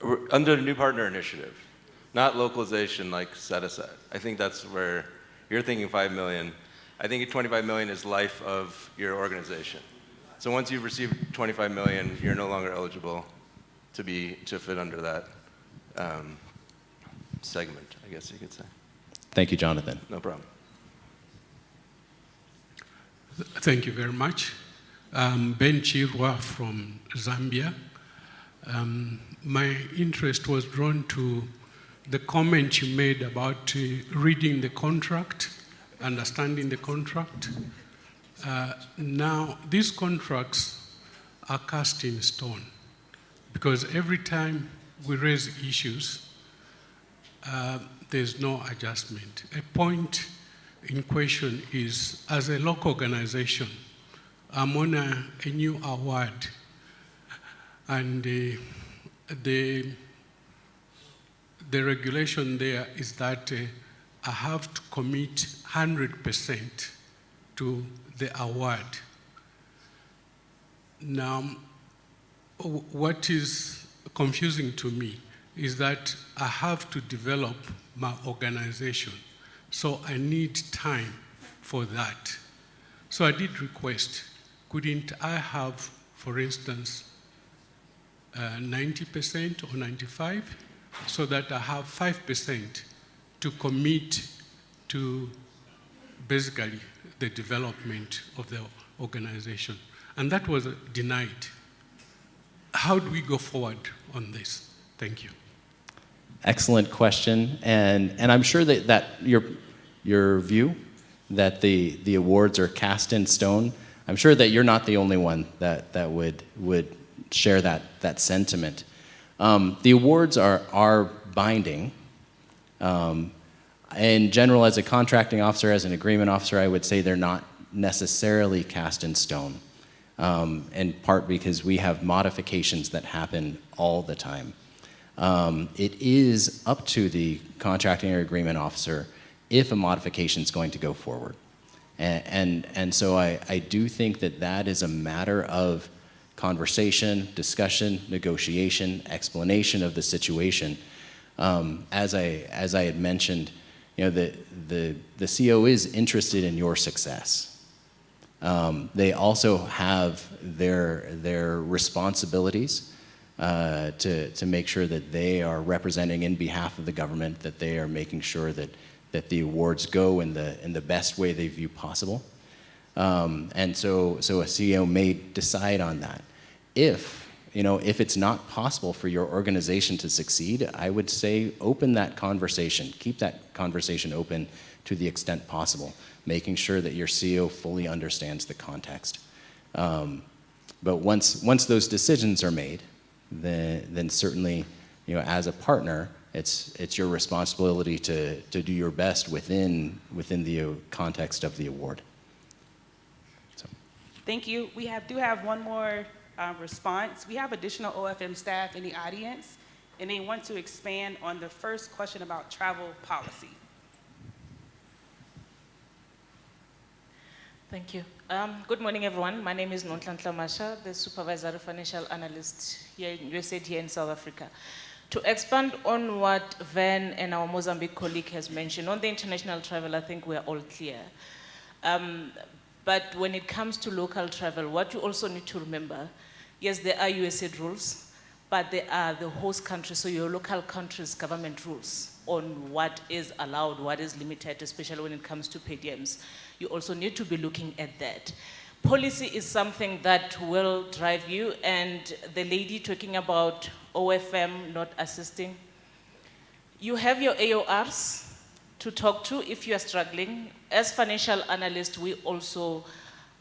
We're under the new partner initiative, not localization like set aside. I think that's where you're thinking 5 million. I think 25 million is life of your organization. So once you've received 25 million, you're no longer eligible to fit under that segment, I guess you could say. Thank you, Jonathan. No problem. Thank you very much. Ben Chirwa from Zambia. My interest was drawn to the comment you made about reading the contract, understanding the contract. Now, these contracts are cast in stone because every time we raise issues, there's no adjustment. A point in question is, as a local organization, I'm on a new award, and the regulation there is that I have to commit 100% to the award. Now, what is confusing to me is that I have to develop my organization, so I need time for that. So I did request, couldn't I have, for instance, 90% or 95%, so that I have 5% to commit to basically the development of the organization. And that was denied. How do we go forward on this? Thank you. Excellent question, and I'm sure that your view that the awards are cast in stone, I'm sure that you're not the only one that would share that sentiment. The awards are binding. In general, as a contracting officer, as an agreement officer, I would say they're not necessarily cast in stone, in part because we have modifications that happen all the time. It is up to the contracting or agreement officer if a modification is going to go forward. And so I do think that is a matter of conversation, discussion, negotiation, explanation of the situation. As I had mentioned, the CO is interested in your success. They also have their responsibilities to make sure that they are representing in behalf of the government, that they are making sure that the awards go in the best way they view possible. And so a CEO may decide on that. If it's not possible for your organization to succeed, I would say open that conversation, keep that conversation open to the extent possible, making sure that your CEO fully understands the context. But once those decisions are made, then certainly, as a partner, it's your responsibility to do your best within the context of the award. So. Thank you. We do have one more response. We have additional OFM staff in the audience, and they want to expand on the first question about travel policy. Thank you. Good morning, everyone. My name is Nonhlanhla Masha, the Supervisory Financial Analyst here in USAID here in South Africa. To expand on what Van and our Mozambique colleague has mentioned, on the international travel, I think we're all clear. But when it comes to local travel, what you also need to remember, yes, there are USAID rules, but there are the host country, so your local country's government rules on what is allowed, what is limited, especially when it comes to per diems. You also need to be looking at that. Policy is something that will drive you, and the lady talking about OFM not assisting, you have your AORs to talk to if you are struggling. As financial analysts, we also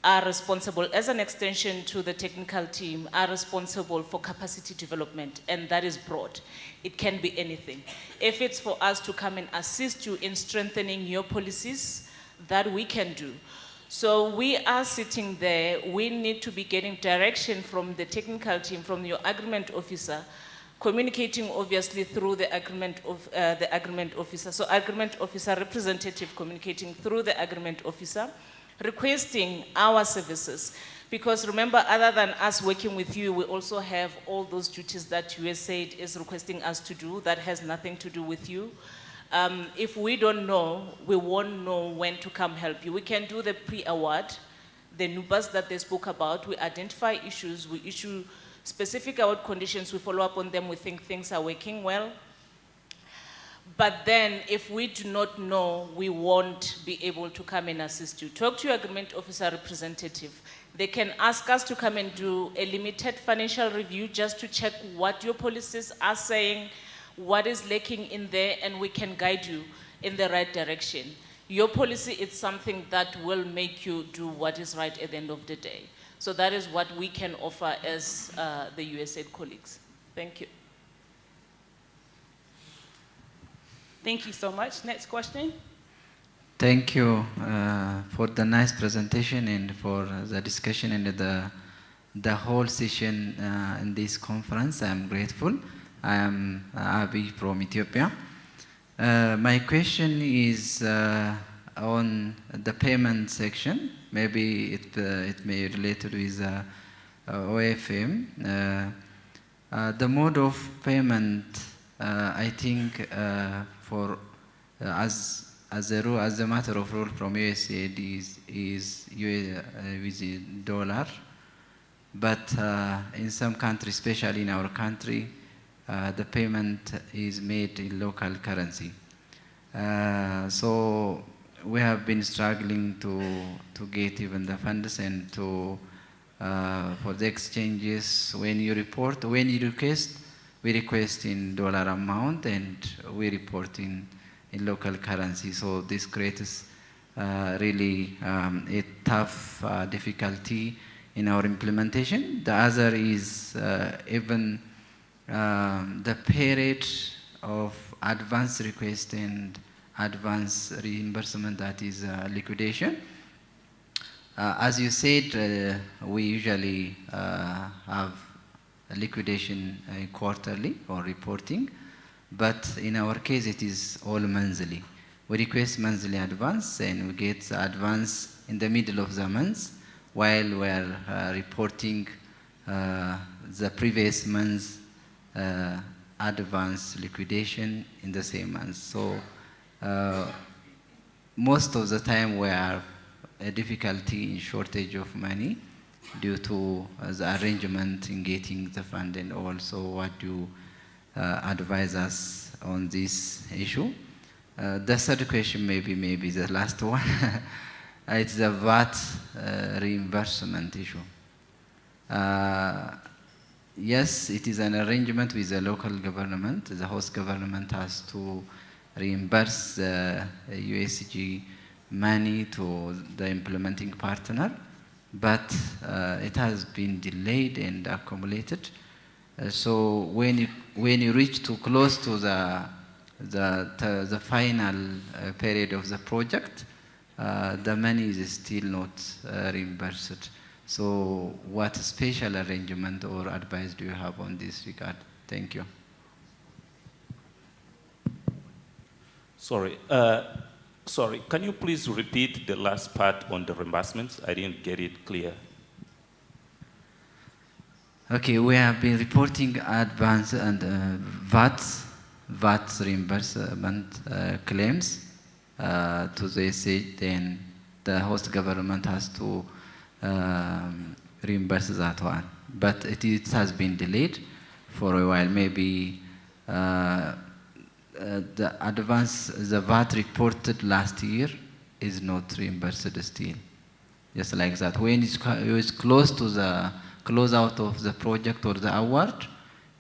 are responsible, as an extension to the technical team, are responsible for capacity development, and that is broad. It can be anything. If it's for us to come and assist you in strengthening your policies, that we can do. So we are sitting there, we need to be getting direction from the technical team, from your agreement officer, communicating obviously through the agreement officer. So agreement officer representative communicating through the agreement officer, requesting our services. Because remember, other than us working with you, we also have all those duties that USAID is requesting us to do that has nothing to do with you. If we don't know, we won't know when to come help you. We can do the pre-award, the NUBAs that they spoke about. We identify issues, we issue specific award conditions, we follow up on them, we think things are working well. But then, if we do not know, we won't be able to come and assist you. Talk to your agreement officer representative. They can ask us to come and do a limited financial review just to check what your policies are saying, what is lacking in there, and we can guide you in the right direction. Your policy is something that will make you do what is right at the end of the day. So that is what we can offer as the USAID colleagues. Thank you. Thank you so much. Next question. Thank you for the nice presentation and for the discussion and the whole session in this conference. I am grateful. I am Abi from Ethiopia. My question is on the payment section. Maybe it may relate with OFM. The mode of payment, I think, for as a matter of rule from USAID is with dollar, but in some countries, especially in our country, the payment is made in local currency. So we have been struggling to get even the funds and to for the exchanges. When you request, we request in dollar amount and we report in local currency. So this creates really a tough difficulty in our implementation. The other is even the period of advance request and advance reimbursement, that is liquidation. As you said, we usually have a liquidation quarterly or reporting, but in our case it is all monthly. We request monthly advance and we get advance in the middle of the month while we are reporting the previous month's advance liquidation in the same month. So most of the time we have a difficulty in shortage of money due to the arrangement in getting the fund, and also what you advise us on this issue. The third question, maybe the last one, it's the VAT reimbursement issue. Yes, it is an arrangement with the local government. The host government has to reimburse the USG money to the implementing partner, but it has been delayed and accumulated. So when you reach too close to the final period of the project, the money is still not reimbursed. So what special arrangement or advice do you have on this regard? Thank you. Sorry, can you please repeat the last part on the reimbursements? I didn't get it clear. Okay, we have been reporting advance and VAT reimbursement claims to the state, then the host government has to reimburse that one. But it has been delayed. for a while. Maybe the VAT reported last year is not reimbursed still. Just like that. When it's close to the close out of the project or the award,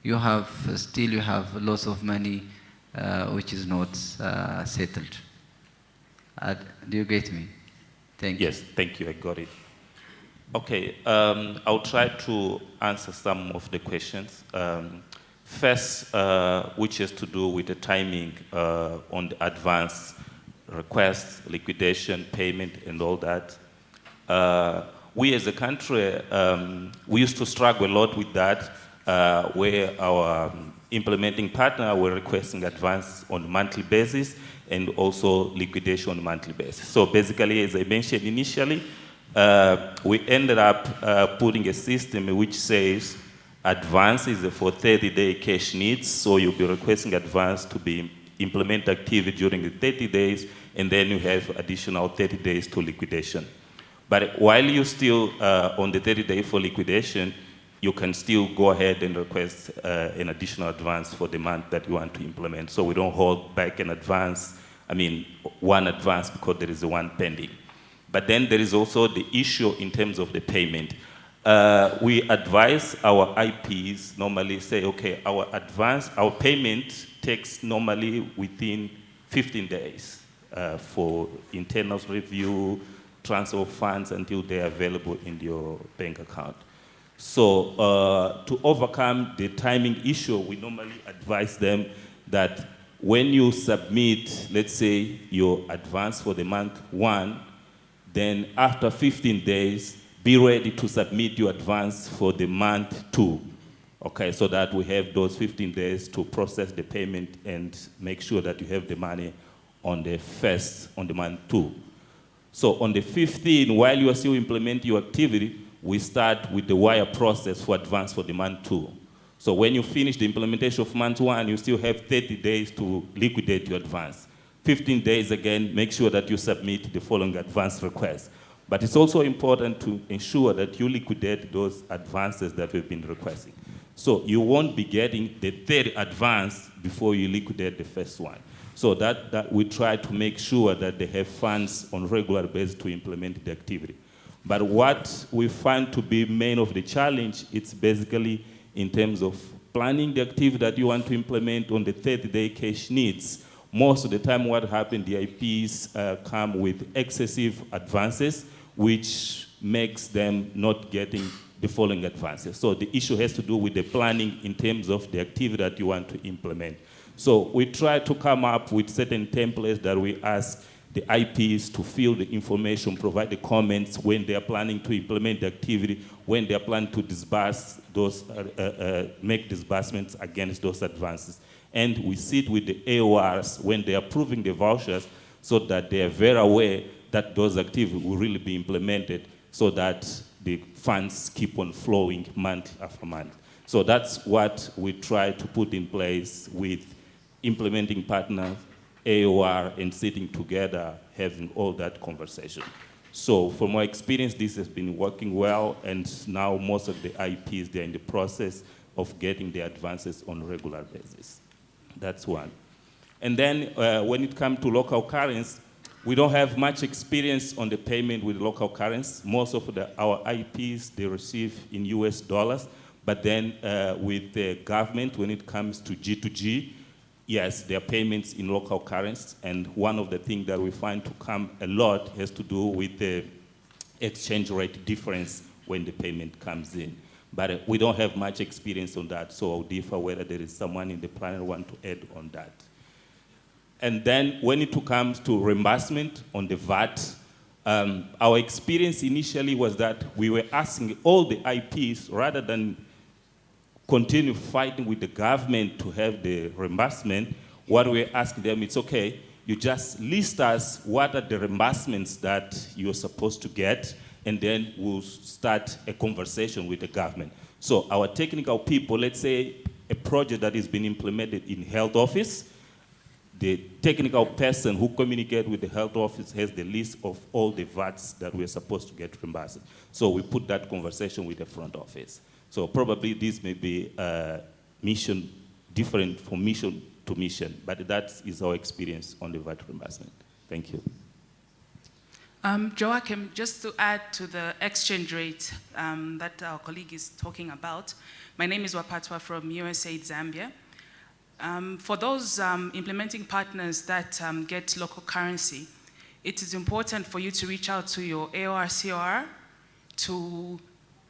you have lots of money which is not settled. Do you get me? Thank you. Yes, thank you, I got it. Okay, I'll try to answer some of the questions. First, which has to do with the timing on the advance requests, liquidation, payment, and all that. We as a country, we used to struggle a lot with that, where our implementing partner were requesting advance on a monthly basis and also liquidation on a monthly basis. So basically, as I mentioned initially, we ended up putting a system which says advance is for 30-day cash needs, so you'll be requesting advance to be implement activity during the 30 days, and then you have additional 30 days to liquidation. But while you're still on the 30-day for liquidation, you can still go ahead and request an additional advance for the month that you want to implement. So we don't hold back an advance, one advance because there is one pending. But then there is also the issue in terms of the payment. We advise our IPs normally say, okay, our payment takes normally within 15 days for internal review, transfer of funds until they're available in your bank account. So to overcome the timing issue, we normally advise them that when you submit, let's say, your advance for the month 1, then after 15 days, be ready to submit your advance for the month 2. Okay, so that we have those 15 days to process the payment and make sure that you have the money on the month 2. So on the 15th, while you are still implementing your activity, we start with the wire process for advance for the month 2. So when you finish the implementation of month 1, you still have 30 days to liquidate your advance. 15 days again, make sure that you submit the following advance request. But it's also important to ensure that you liquidate those advances that we've been requesting. So you won't be getting the third advance before you liquidate the first one. So that we try to make sure that they have funds on a regular basis to implement the activity. But what we find to be main of the challenge, it's basically in terms of planning the activity that you want to implement on the 30-day cash needs. Most of the time what happens, the IPs come with excessive advances, which makes them not getting the following advances. So the issue has to do with the planning in terms of the activity that you want to implement. So we try to come up with certain templates that we ask the IPs to fill the information, provide the comments when they are planning to implement the activity, when they are planning to disburse those, make disbursements against those advances. And we sit with the AORs when they are approving the vouchers so that they are very aware that those activities will really be implemented so that the funds keep on flowing month after month. So that's what we try to put in place with implementing partners, AOR, and sitting together, having all that conversation. So from my experience, this has been working well, and now most of the IPs, they're in the process of getting the advances on a regular basis. That's one. And then when it comes to local currency, we don't have much experience on the payment with local currency. Most of our IPs, they receive in US dollars, but then with the government, when it comes to G2G, yes, there are payments in local currency, and one of the things that we find to come a lot has to do with the exchange rate difference when the payment comes in. But we don't have much experience on that, so I'll differ whether there is someone in the panel who want to add on that. And then when it comes to reimbursement on the VAT, our experience initially was that we were asking all the IPs, rather than continue fighting with the government to have the reimbursement, what we're asking them, it's okay, you just list us what are the reimbursements that you're supposed to get, and then we'll start a conversation with the government. So our technical people, let's say a project that is being implemented in health office, the technical person who communicates with the health office has the list of all the VATs that we're supposed to get reimbursed. So we put that conversation with the front office. So probably this may be mission different from mission to mission, but that is our experience on the VAT reimbursement. Thank you. Joachim, just to add to the exchange rate that our colleague is talking about, my name is Wapatwa from USAID Zambia. For those implementing partners that get local currency, it is important for you to reach out to your AOR/COR to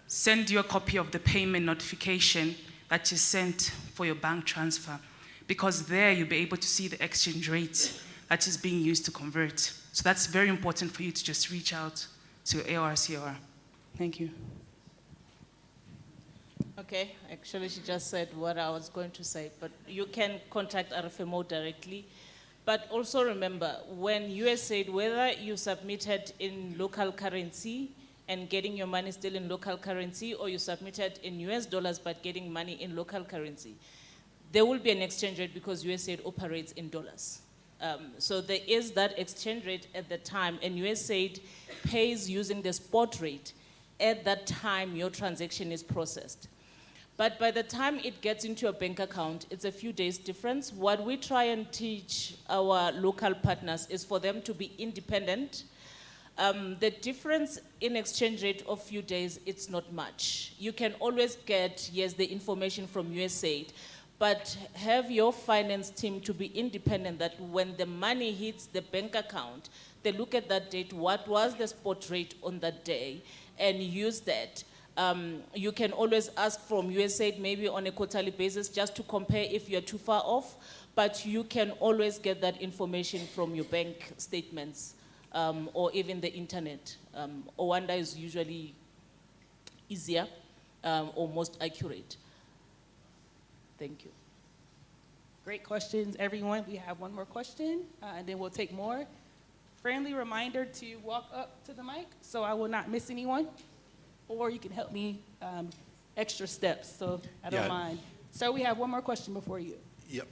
send you a copy of the payment notification that is sent for your bank transfer, because there you'll be able to see the exchange rate that is being used to convert. So that's very important for you to just reach out to AOR/COR. Thank you. Okay, actually she just said what I was going to say, but you can contact RFMO directly. But also remember, when USAID, whether you submitted in local currency and getting your money still in local currency, or you submitted in US dollars but getting money in local currency, there will be an exchange rate because USAID operates in dollars. So there is that exchange rate at the time, and USAID pays using the spot rate at that time your transaction is processed. But by the time it gets into your bank account, it's a few days difference. What we try and teach our local partners is for them to be independent. The difference in exchange rate of few days, it's not much. You can always get, yes, the information from USAID, but have your finance team to be independent, that when the money hits the bank account, they look at that date, what was the spot rate on that day, and use that. You can always ask from USAID, maybe on a quarterly basis, just to compare if you're too far off, but you can always get that information from your bank statements or even the internet. Owanda is usually easier or most accurate. Thank you. Great questions, everyone. We have one more question, and then we'll take more. Friendly reminder to walk up to the mic so I will not miss anyone. Or you can help me extra steps, so I don't mind. So we have one more question before you. Yep.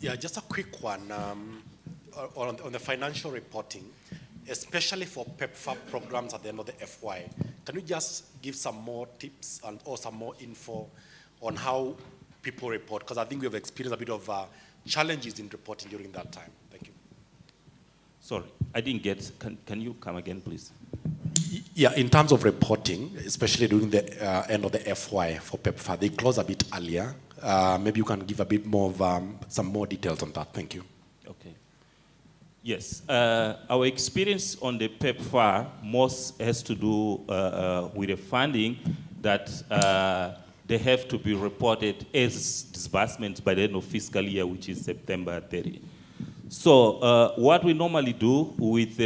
Yeah, just a quick one on the financial reporting, especially for PEPFAR programs at the end of the FY. Can you just give some more tips or some more info on how people report? Because I think we have experienced a bit of challenges in reporting during that time. Thank you. Sorry, I didn't get, can you come again, please? Yeah, in terms of reporting, especially during the end of the FY for PEPFAR, they close a bit earlier. Maybe you can give a bit more of some more details on that. Thank you. Okay. Yes, our experience on the PEPFAR most has to do with the funding that they have to be reported as disbursements by the end of fiscal year, which is September 30. So what we normally do with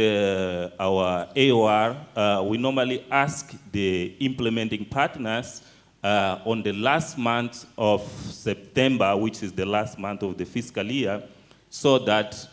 our AOR, we normally ask the implementing partners on the last month of September, which is the last month of the fiscal year, so that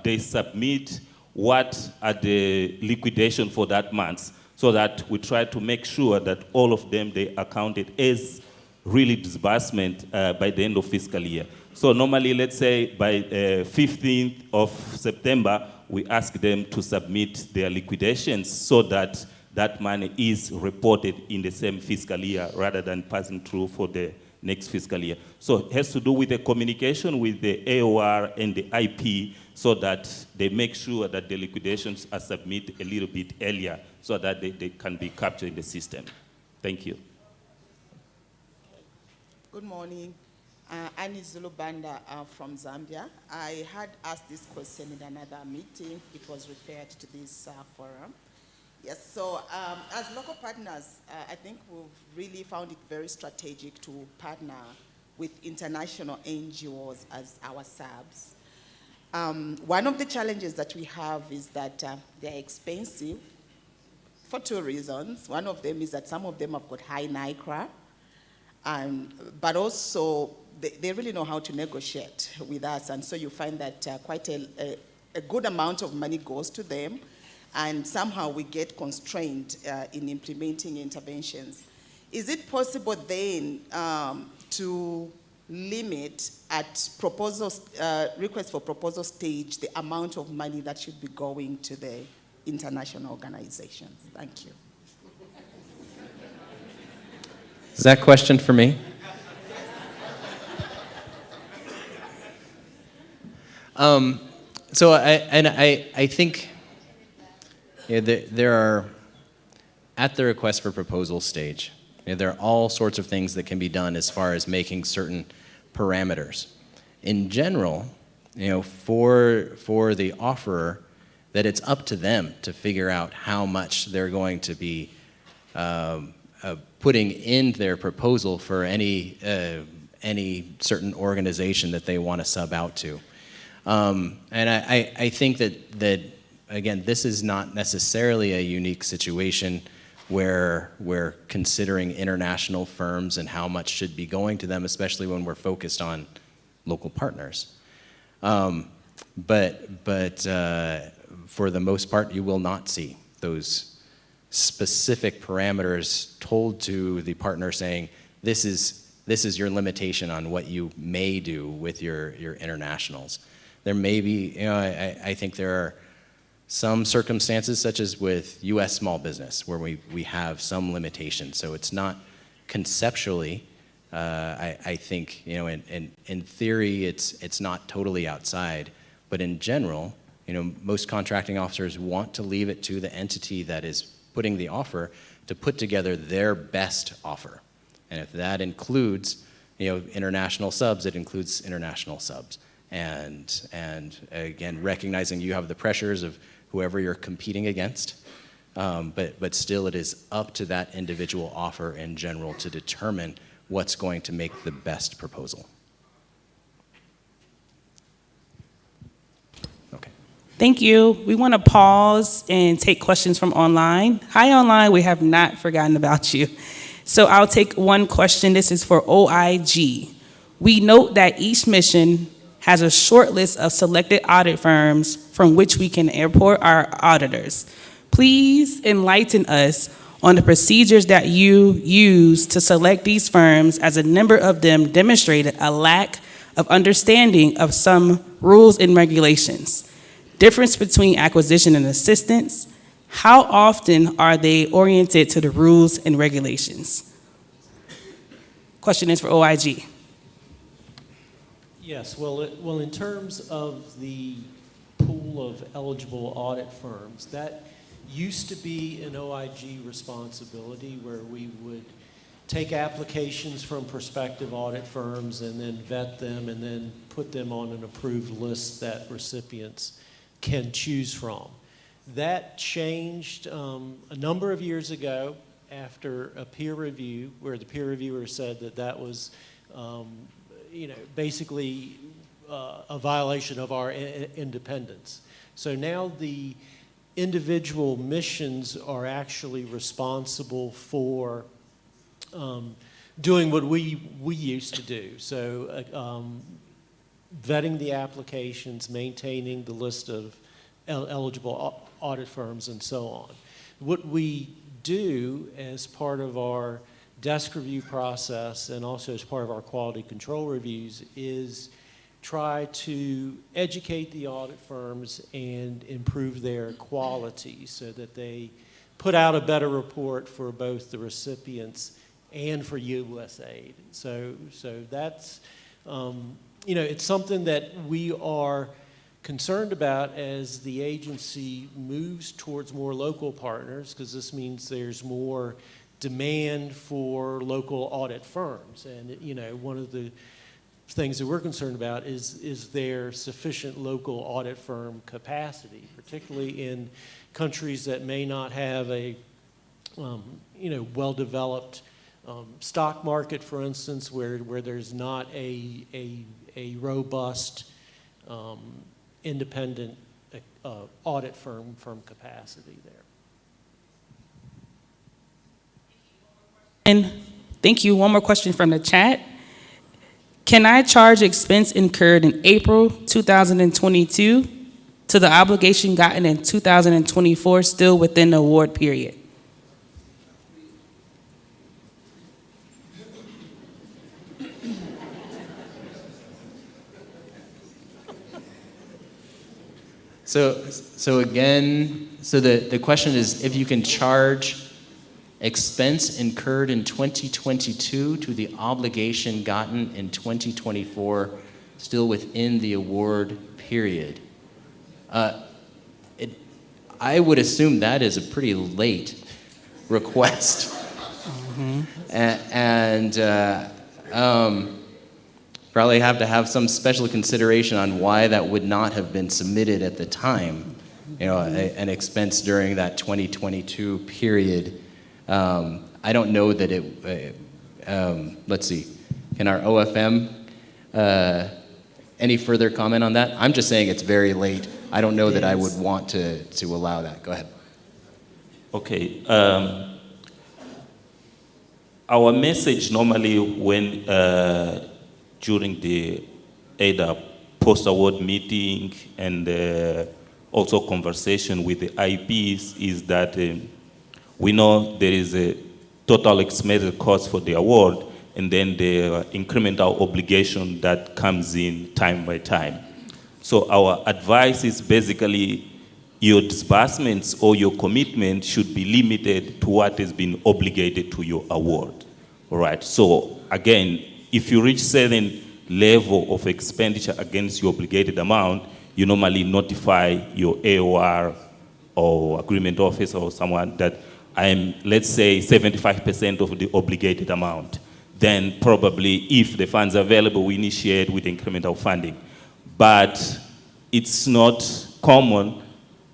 they submit what are the liquidation for that month, so that we try to make sure that all of them, they are counted as really disbursement by the end of fiscal year. So normally, let's say by 15th of September, we ask them to submit their liquidations so that that money is reported in the same fiscal year rather than passing through for the next fiscal year. So it has to do with the communication with the AOR and the IP so that they make sure that the liquidations are submitted a little bit earlier so that they can be captured in the system. Thank you. Good morning. Annie Zulubanda from Zambia. I had asked this question in another meeting. It was referred to this forum. Yes, so as local partners, I think we've really found it very strategic to partner with international NGOs as our subs. One of the challenges that we have is that they're expensive for two reasons. One of them is that some of them have got high NICRA, but also they really know how to negotiate with us, and so you find that quite a good amount of money goes to them, and somehow we get constrained in implementing interventions. Is it possible then to limit at request for proposal stage the amount of money that should be going to the international organizations? Thank you. Is that question for me? So I think there are, at the request for proposal stage, there are all sorts of things that can be done as far as making certain parameters. In general, for the offerer, that it's up to them to figure out how much they're going to be putting in their proposal for any certain organization that they want to sub out to. And I think that again, this is not necessarily a unique situation where we're considering international firms and how much should be going to them, especially when we're focused on local partners. But for the most part, you will not see those specific parameters told to the partner saying, this is your limitation on what you may do with your internationals. There may be, I think there are some circumstances, such as with U.S. small business, where we have some limitations. So it's not conceptually, I think, in theory, it's not totally outside, but in general, most contracting officers want to leave it to the entity that is putting the offer to put together their best offer. And if that includes, international subs, it includes international subs. And again, recognizing you have the pressures of whoever you're competing against, but still it is up to that individual offer in general to determine what's going to make the best proposal. Okay. Thank you. We want to pause and take questions from online. Hi, online. We have not forgotten about you. So I'll take one question. This is for OIG. We note that each mission has a short list of selected audit firms from which we can import our auditors. Please enlighten us on the procedures that you use to select these firms, as a number of them demonstrated a lack of understanding of some rules and regulations. Difference between acquisition and assistance. How often are they oriented to the rules and regulations? Question is for OIG. Yes, well, in terms of the pool of eligible audit firms, that used to be an OIG responsibility, where we would take applications from prospective audit firms and then vet them and then put them on an approved list that recipients can choose from. That changed a number of years ago after a peer review, where the peer reviewer said that was basically a violation of our independence. So now the individual missions are actually responsible for doing what we used to do. So vetting the applications, maintaining the list of eligible audit firms, and so on. What we do as part of our desk review process, and also as part of our quality control reviews, is try to educate the audit firms and improve their quality so that they put out a better report for both the recipients and for USAID. So that's, it's something that we are concerned about as the agency moves towards more local partners, because this means there's more demand for local audit firms. And one of the things that we're concerned about is there sufficient local audit firm capacity, particularly in countries that may not have a well-developed stock market, for instance, where there's not a robust independent audit firm capacity there. And thank you. One more question from the chat. Can I charge expense incurred in April 2022 to the obligation gotten in 2024 still within the award period? So again, the question is if you can charge expense incurred in 2022 to the obligation gotten in 2024 still within the award period. I would assume that is a pretty late request. Probably have to have some special consideration on why that would not have been submitted at the time, an expense during that 2022 period. I don't know that let's see, can our OFM, any further comment on that? I'm just saying it's very late. I don't know that I would want to allow that. Go ahead. Okay. Our message normally when during the either post-award meeting and also conversation with the IPs is that we know there is a total estimated cost for the award and then the incremental obligation that comes in time by time. So our advice is basically your disbursements or your commitment should be limited to what has been obligated to your award. All right, so again, if you reach certain level of expenditure against your obligated amount, you normally notify your AOR or agreement officer or someone that I am, let's say, 75% of the obligated amount. Then probably, if the funds are available, we initiate with incremental funding. But it's not common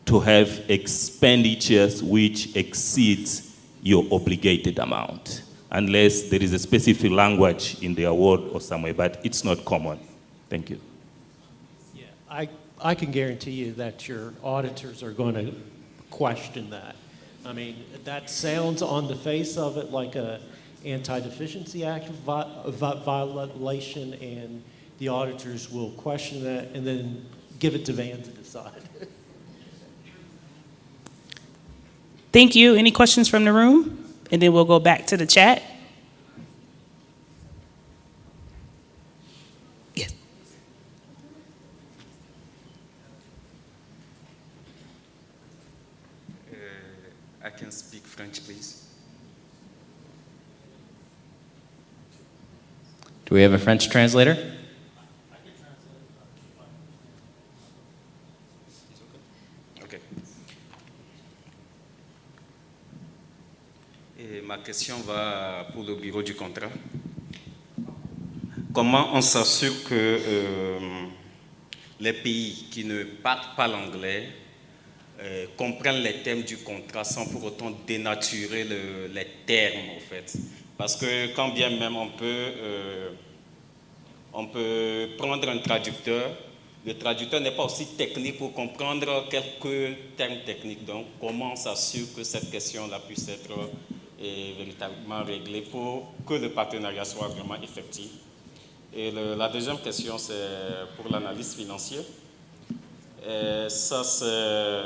to have expenditures which exceeds your obligated amount, unless there is a specific language in the award or somewhere, but it's not common. Thank you. Yeah, I can guarantee you that your auditors are going to question that. I mean, that sounds on the face of it like a Anti-Deficiency Act violation, and the auditors will question that and then give it to Van to decide. Thank you. Any questions from the room? And then we'll go back to the chat. Yes. I can speak French, please. Do we have a French translator? Ok. Et ma question va pour le bureau du contrat. Comment on s'assure que les pays qui ne parlent pas l'anglais comprennent les termes du contrat sans pour autant dénaturer les termes, en fait? Parce que quand bien même on peut prendre un traducteur, le traducteur n'est pas aussi technique pour comprendre quelques termes techniques. Donc, comment on s'assure que cette question-là puisse être véritablement réglée pour que le partenariat soit vraiment effectif? Et la deuxième question, c'est pour l'analyse financière. Ça, c'est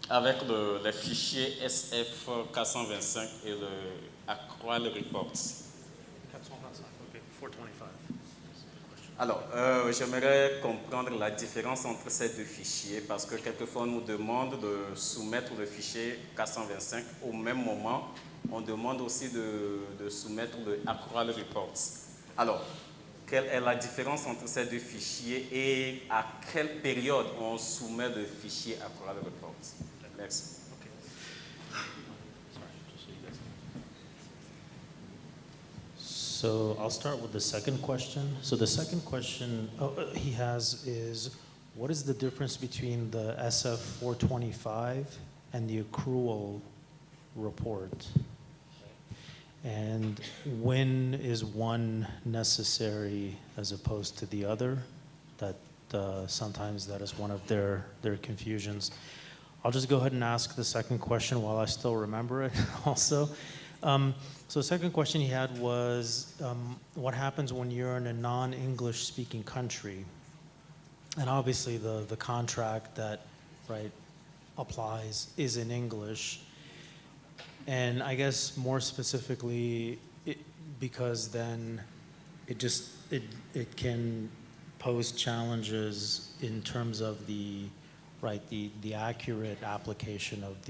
avec les fichiers SF 425 et le Accrual Reports. 425, ok, 425. Alors, j'aimerais comprendre la différence entre ces deux fichiers parce que quelquefois on nous demande de soumettre le fichier 425. Au même moment, on demande aussi de soumettre le Accrual Reports. Alors, quelle est la différence entre ces deux fichiers et à quelle période on soumet le fichier Accrual Reports? Merci. So I'll start with the second question. So the second question he has is, what is the difference between the SF 425 and the accrual report? And when is one necessary as opposed to the other? That sometimes that is one of their confusions. I'll just go ahead and ask the second question while I still remember it also. So the second question he had was, what happens when you're in a non-English speaking country? And obviously the contract that applies is in English. And I guess more specifically, because then it can pose challenges in terms of the accurate application of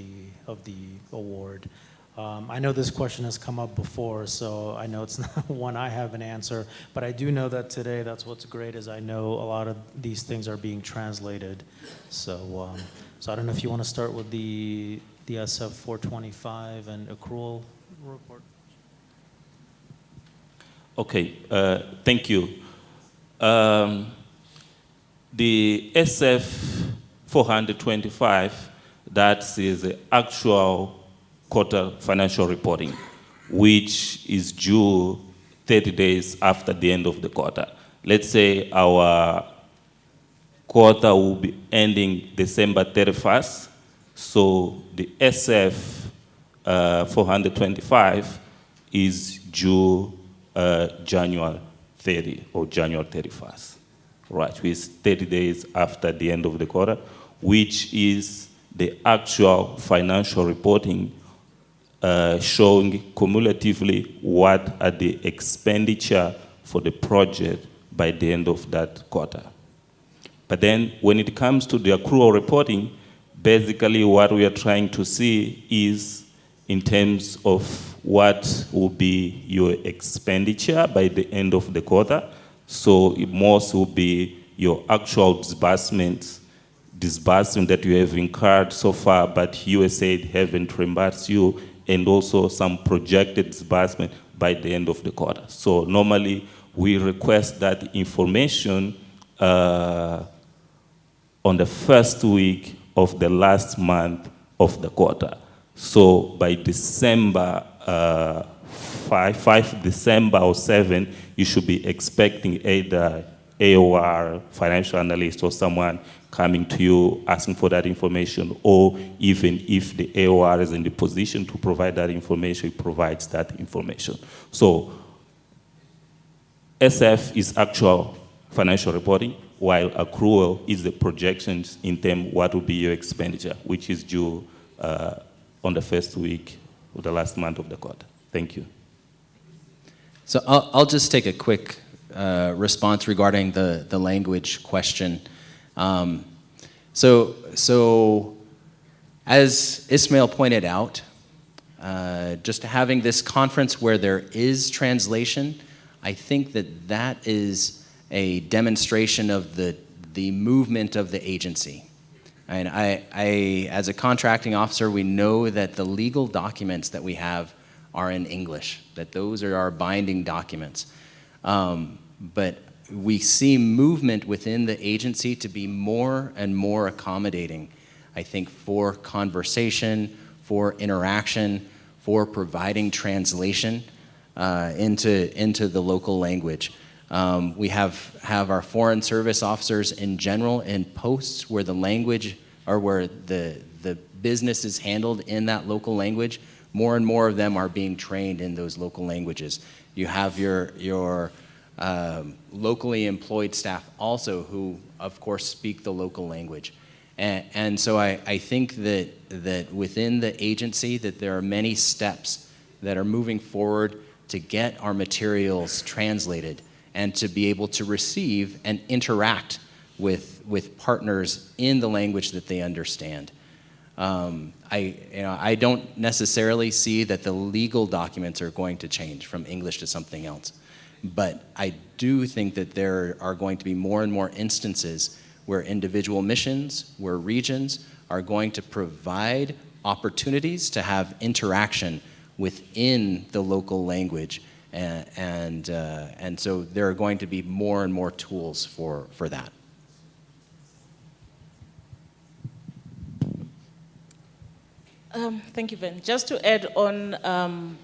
the award. I know this question has come up before, so I know it's not one I have an answer, but I do know that today, that's what's great, is I know a lot of these things are being translated. So, so I don't know if you want to start with the SF 425 and accrual report. Okay, thank you. The SF 425, that is the actual quarter financial reporting, which is due 30 days after the end of the quarter. Let's say our quarter will be ending December 31st, so the SF 425 is due January 30 or January 31st, right, which is 30 days after the end of the quarter, which is the actual financial reporting showing cumulatively what are the expenditure for the project by the end of that quarter. But then when it comes to the accrual reporting, basically what we are trying to see is in terms of what will be your expenditure by the end of the quarter. So most will be your actual disbursement that you have incurred so far, but USAID haven't reimbursed you, and also some projected disbursement by the end of the quarter. So normally we request that information on the first week of the last month of the quarter. So by December 5 December or 7, you should be expecting either AOR, financial analyst, or someone coming to you asking for that information, or even if the AOR is in the position to provide that information, it provides that information. So SF is actual financial reporting, while accrual is the projections in terms of what will be your expenditure, which is due on the first week of the last month of the quarter. Thank you. So I'll just take a quick response regarding the language question. So as Ismail pointed out, just having this conference where there is translation, I think that is a demonstration of the movement of the agency. And I, as a contracting officer, we know that the legal documents that we have are in English, that those are our binding documents. But we see movement within the agency to be more and more accommodating, I think, for conversation, for interaction, for providing translation into the local language. We have our foreign service officers in general in posts where the language or where the business is handled in that local language. More and more of them are being trained in those local languages. You have your locally employed staff also who, of course, speak the local language. And so I think that within the agency that there are many steps that are moving forward to get our materials translated and to be able to receive and interact with partners in the language that they understand. I don't necessarily see that the legal documents are going to change from English to something else. But I do think that there are going to be more and more instances where individual missions, where regions are going to provide opportunities to have interaction within the local language. And so there are going to be more and more tools for that. Thank you, Ben. Just to add on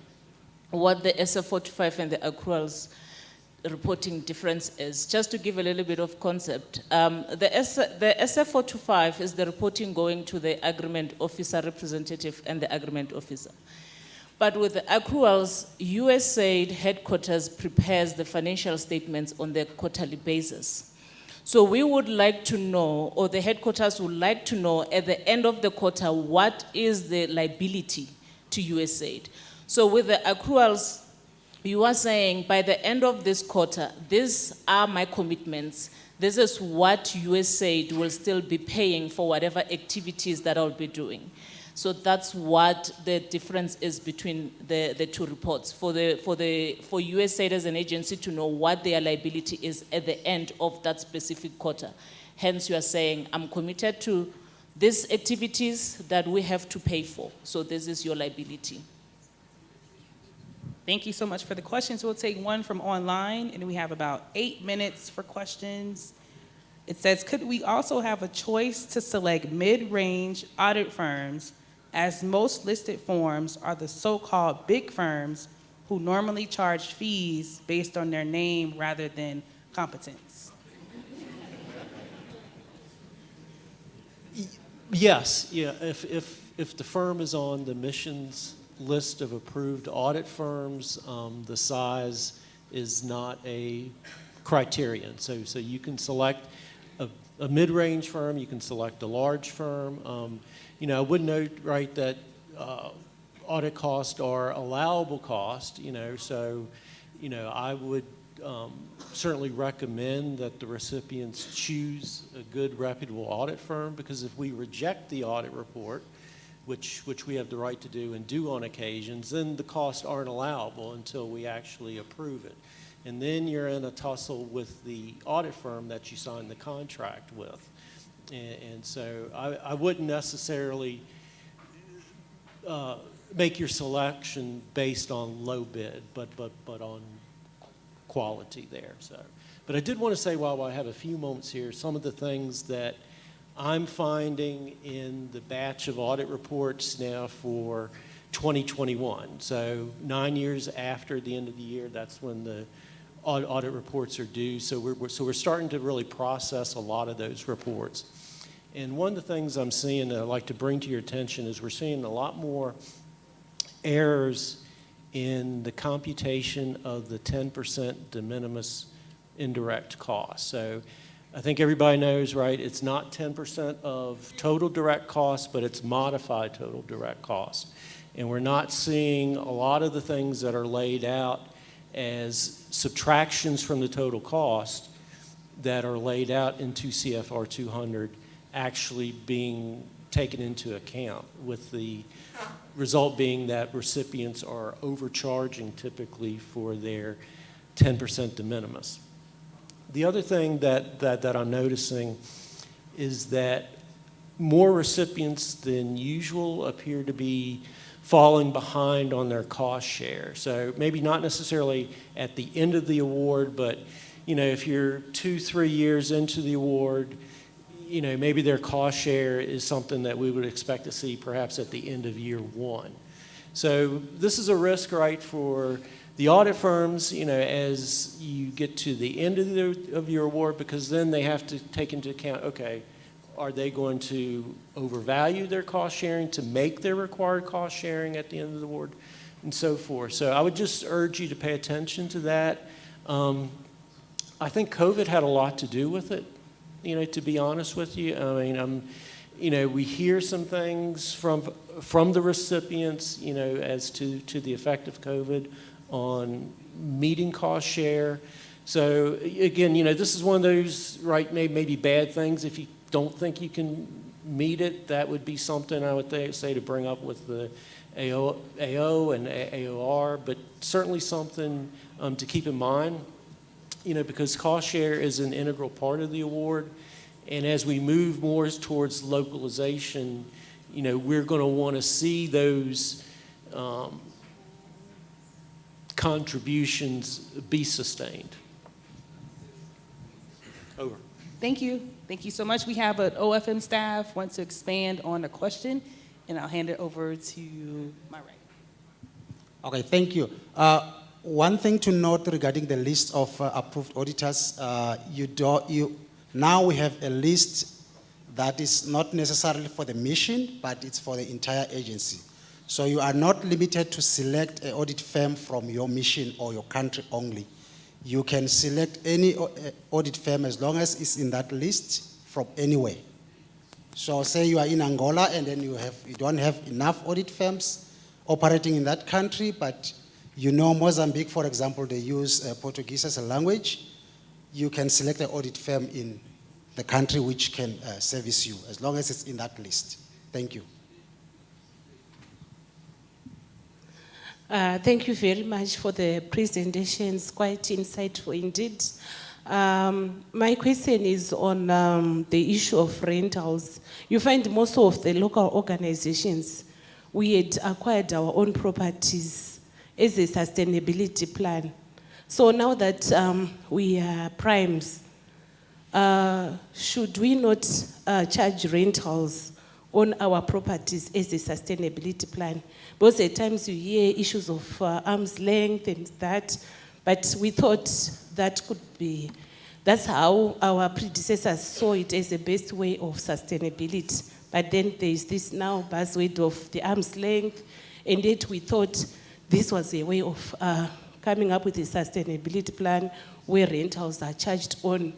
what the SF45 and the accruals reporting difference is, just to give a little bit of concept. The SF425 is the reporting going to the agreement officer representative and the agreement officer. But with the accruals, USAID headquarters prepares the financial statements on the quarterly basis. So we would like to know, or the headquarters would like to know at the end of the quarter, what is the liability to USAID. So with the accruals, you are saying by the end of this quarter, these are my commitments. This is what USAID will still be paying for whatever activities that I'll be doing. So that's what the difference is between the two reports. For USAID as an agency to know what their liability is at the end of that specific quarter. Hence, you are saying, I'm committed to these activities that we have to pay for. So this is your liability. Thank you so much for the questions. We'll take one from online, and we have about 8 minutes for questions. It says, could we also have a choice to select mid-range audit firms, as most listed firms are the so-called big firms who normally charge fees based on their name rather than competence? Yes, yeah, if the firm is on the missions list of approved audit firms, the size is not a criterion. So you can select a mid-range firm, you can select a large firm. I would note, right, that audit costs are allowable cost, so, I would certainly recommend that the recipients choose a good, reputable audit firm, because if we reject the audit report, which we have the right to do and do on occasions, then the costs aren't allowable until we actually approve it. And then you're in a tussle with the audit firm that you signed the contract with. And so I wouldn't necessarily make your selection based on low bid, but on quality there. So, but I did want to say, while I have a few moments here, some of the things that I'm finding in the batch of audit reports now for 2021. So 9 years after the end of the year, that's when the audit reports are due. So we're starting to really process a lot of those reports. And one of the things I'm seeing that I'd like to bring to your attention is we're seeing a lot more errors in the computation of the 10% de minimis indirect cost. So I think everybody knows, right, it's not 10% of total direct cost, but it's modified total direct cost. And we're not seeing a lot of the things that are laid out as subtractions from the total cost that are laid out into CFR 200 actually being taken into account, with the result being that recipients are overcharging typically for their 10% de minimis. The other thing that I'm noticing is that more recipients than usual appear to be falling behind on their cost share. So maybe not necessarily at the end of the award, but if you're 2-3 years into the award, maybe their cost share is something that we would expect to see perhaps at the end of year 1. So this is a risk, right, for the audit firms, as you get to the end of your award, because then they have to take into account, okay, are they going to overvalue their cost sharing to make their required cost sharing at the end of the award, and so forth. So I would just urge you to pay attention to that. I think COVID had a lot to do with it, to be honest with you. I mean, we hear some things from the recipients, as to the effect of COVID on meeting cost share. So again, this is one of those, right, maybe bad things. If you don't think you can meet it, that would be something I would say to bring up with the AO and AOR, but certainly something to keep in mind, because cost share is an integral part of the award. And as we move more towards localization, we're going to want to see those contributions be sustained. Over. Thank you. Thank you so much. We have an OFM staff want to expand on the question, and I'll hand it over to my right. Okay, thank you. One thing to note regarding the list of approved auditors, now we have a list that is not necessarily for the mission, but it's for the entire agency. So you are not limited to select an audit firm from your mission or your country only. You can select any audit firm as long as it's in that list from anywhere. So say you are in Angola and then you don't have enough audit firms operating in that country, but Mozambique, for example, they use Portuguese as a language. You can select an audit firm in the country which can service you, as long as it's in that list. Thank you. Thank you very much for the presentations, quite insightful indeed. My question is on the issue of rentals. You find most of the local organizations, we had acquired our own properties as a sustainability plan. So now that we are primes, should we not charge rentals on our properties as a sustainability plan? Because at times you hear issues of arm's length and that, but we thought that could be, that's how our predecessors saw it as the best way of sustainability. But then there's this now buzzword of the arm's length, and yet we thought this was a way of coming up with a sustainability plan where rentals are charged on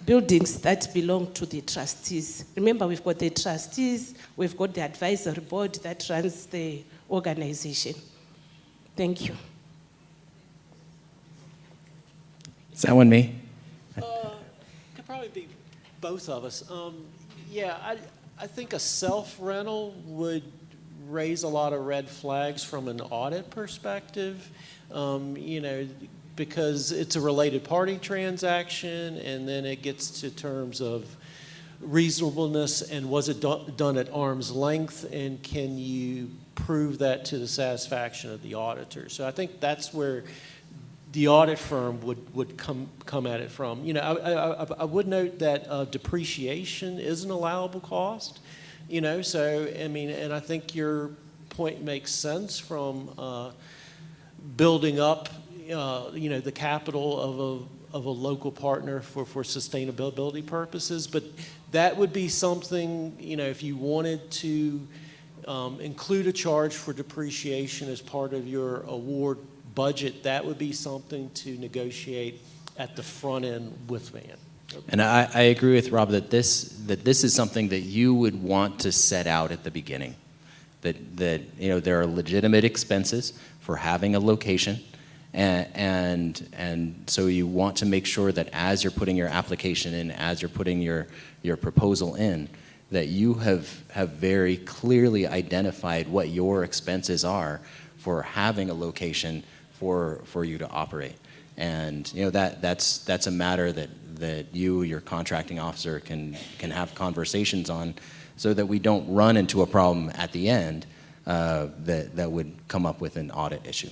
buildings that belong to the trustees. Remember, we've got the trustees, we've got the advisory board that runs the organization. Thank you. Is that one me? Could probably be both of us. Yeah, I think a self-rental would raise a lot of red flags from an audit perspective. You know, because it's a related party transaction, and then it gets to terms of reasonableness and was it done at arm's length, and can you prove that to the satisfaction of the auditor? So I think that's where the audit firm would come at it from. You know, I would note that depreciation is an allowable cost. You know, so I mean, and I think your point makes sense from building up you know, the capital of a local partner for sustainability purposes. But that would be something, you know, if you wanted to include a charge for depreciation as part of your award budget, that would be something to negotiate at the front end with VAN. And I agree with Rob that this is something that you would want to set out at the beginning. That you know, there are legitimate expenses for having a location. And so you want to make sure that as you're putting your application in, as you're putting your proposal in, that you have very clearly identified what your expenses are for having a location for you to operate. And you know, that's a matter that you, your contracting officer, can have conversations on, so that we don't run into a problem at the end that would come up with an audit issue.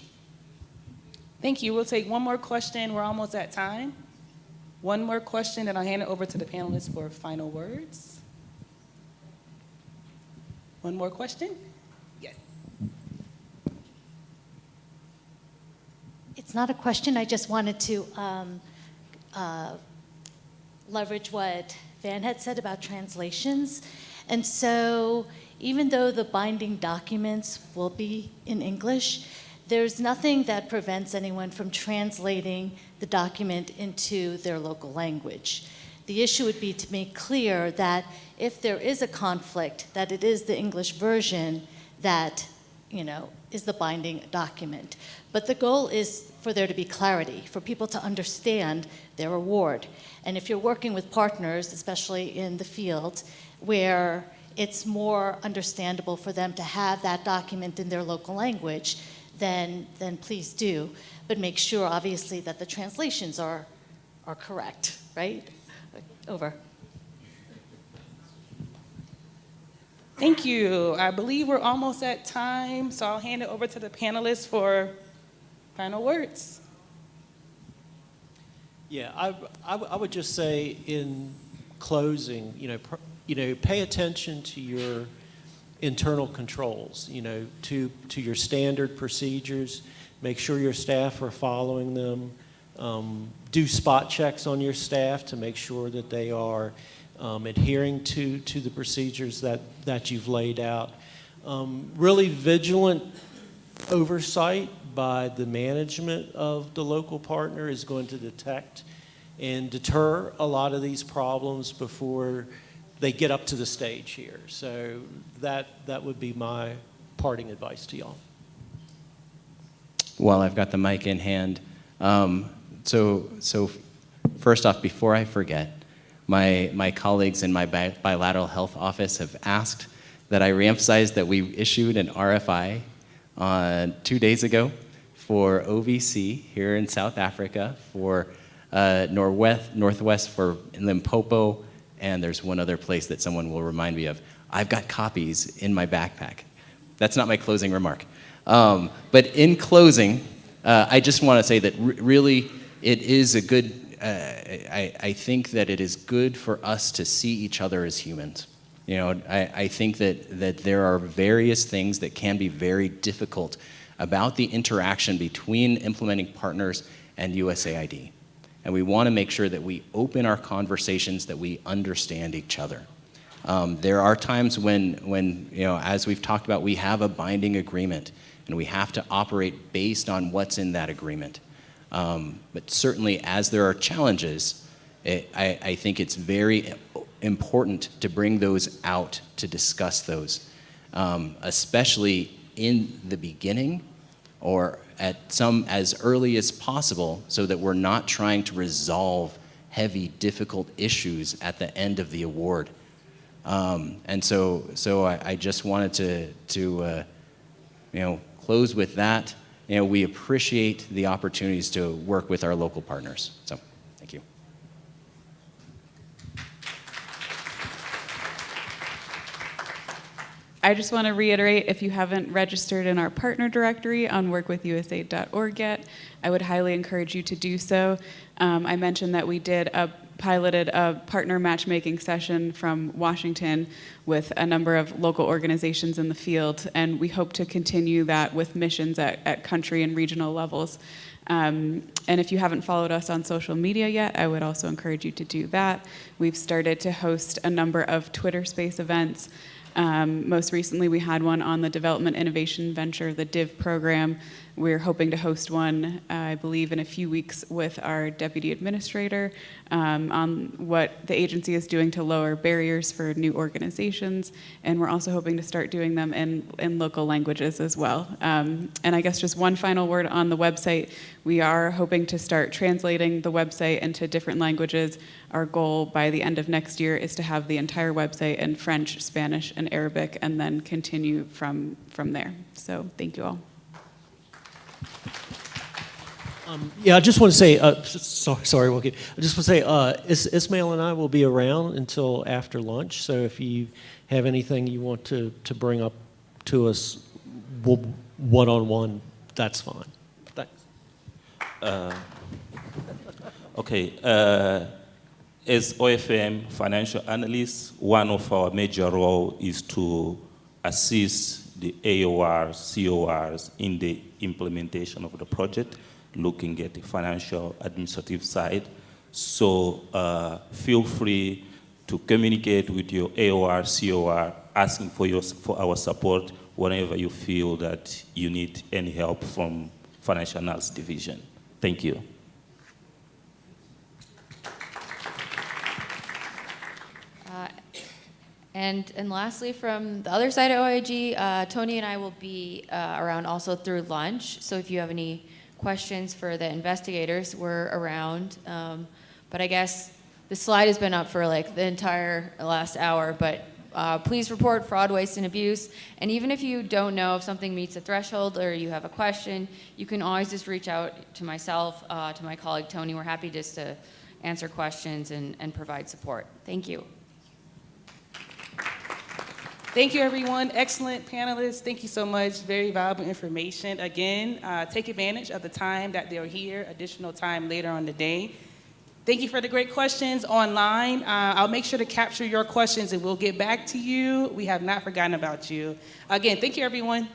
Thank you. We'll take one more question. We're almost at time. One more question, and I'll hand it over to the panelists for final words. One more question? Yes. It's not a question. I just wanted to leverage what Van had said about translations. And so even though the binding documents will be in English, there's nothing that prevents anyone from translating the document into their local language. The issue would be to make clear that if there is a conflict, that it is the English version that, you know, is the binding document. But the goal is for there to be clarity, for people to understand their award. And if you're working with partners, especially in the field, where it's more understandable for them to have that document in their local language, then please do. But make sure, obviously, that the translations are correct, right? Over. Thank you. I believe we're almost at time, so I'll hand it over to the panelists for final words. Yeah, I would just say in closing, you know, pay attention to your internal controls, you know, to your standard procedures. Make sure your staff are following them. Do spot checks on your staff to make sure that they are adhering to the procedures that you've laid out. Really vigilant oversight by the management of the local partner is going to detect and deter a lot of these problems before they get up to the stage here. So that would be my parting advice to y'all. Well, I've got the mic in hand. So first off, before I forget, my colleagues in my bilateral health office have asked that I reemphasize that we issued an RFI 2 days ago for OVC here in South Africa, for Northwest for Limpopo, and there's one other place that someone will remind me of. I've got copies in my backpack. That's not my closing remark. But in closing, I just want to say that really it is a good, I think that it is good for us to see each other as humans. You know, I think that there are various things that can be very difficult about the interaction between implementing partners and USAID. And we want to make sure that we open our conversations, that we understand each other. There are times when, you know, as we've talked about, we have a binding agreement and we have to operate based on what's in that agreement. But certainly as there are challenges, I think it's very important to bring those out, to discuss those, especially in the beginning or at some as early as possible, so that we're not trying to resolve heavy, difficult issues at the end of the award. And so I just wanted to you know, close with that. You know, we appreciate the opportunities to work with our local partners. So, thank you. I just want to reiterate, if you haven't registered in our partner directory on workwithusaid.org yet, I would highly encourage you to do so. I mentioned that we piloted a partner matchmaking session from Washington with a number of local organizations in the field, and we hope to continue that with missions at country and regional levels. And if you haven't followed us on social media yet, I would also encourage you to do that. We've started to host a number of Twitter Space events. Most recently, we had one on the Development Innovation Venture, the DIV program. We're hoping to host one, I believe, in a few weeks with our deputy administrator on what the agency is doing to lower barriers for new organizations. And we're also hoping to start doing them in local languages as well. And I guess just one final word on the website. We are hoping to start translating the website into different languages. Our goal by the end of next year is to have the entire website in French, Spanish, and Arabic, and then continue from there. So thank you all. Yeah, I just want to say, sorry, Wilkie. I just want to say, Ismail and I will be around until after lunch, so if you have anything you want to bring up to us one-on-one, that's fine. Thanks. Okay. As OFM financial analysts, one of our major roles is to assist the AORs, CORs in the implementation of the project, looking at the financial administrative side. So feel free to communicate with your AOR, COR, asking for our support whenever you feel that you need any help from Financial Analysis Division. Thank you. And lastly, from the other side of OIG, Tony and I will be around also through lunch. So if you have any questions for the investigators, we're around. But I guess the slide has been up for like the entire last hour, but please report fraud, waste, and abuse. And even if you don't know if something meets a threshold or you have a question, you can always just reach out to myself, to my colleague Tony. We're happy just to answer questions and provide support. Thank you. Thank you, everyone. Excellent panelists. Thank you so much. Very valuable information. Again, take advantage of the time that they're here, additional time later on the day. Thank you for the great questions online. I'll make sure to capture your questions and we'll get back to you. We have not forgotten about you. Again, thank you, everyone.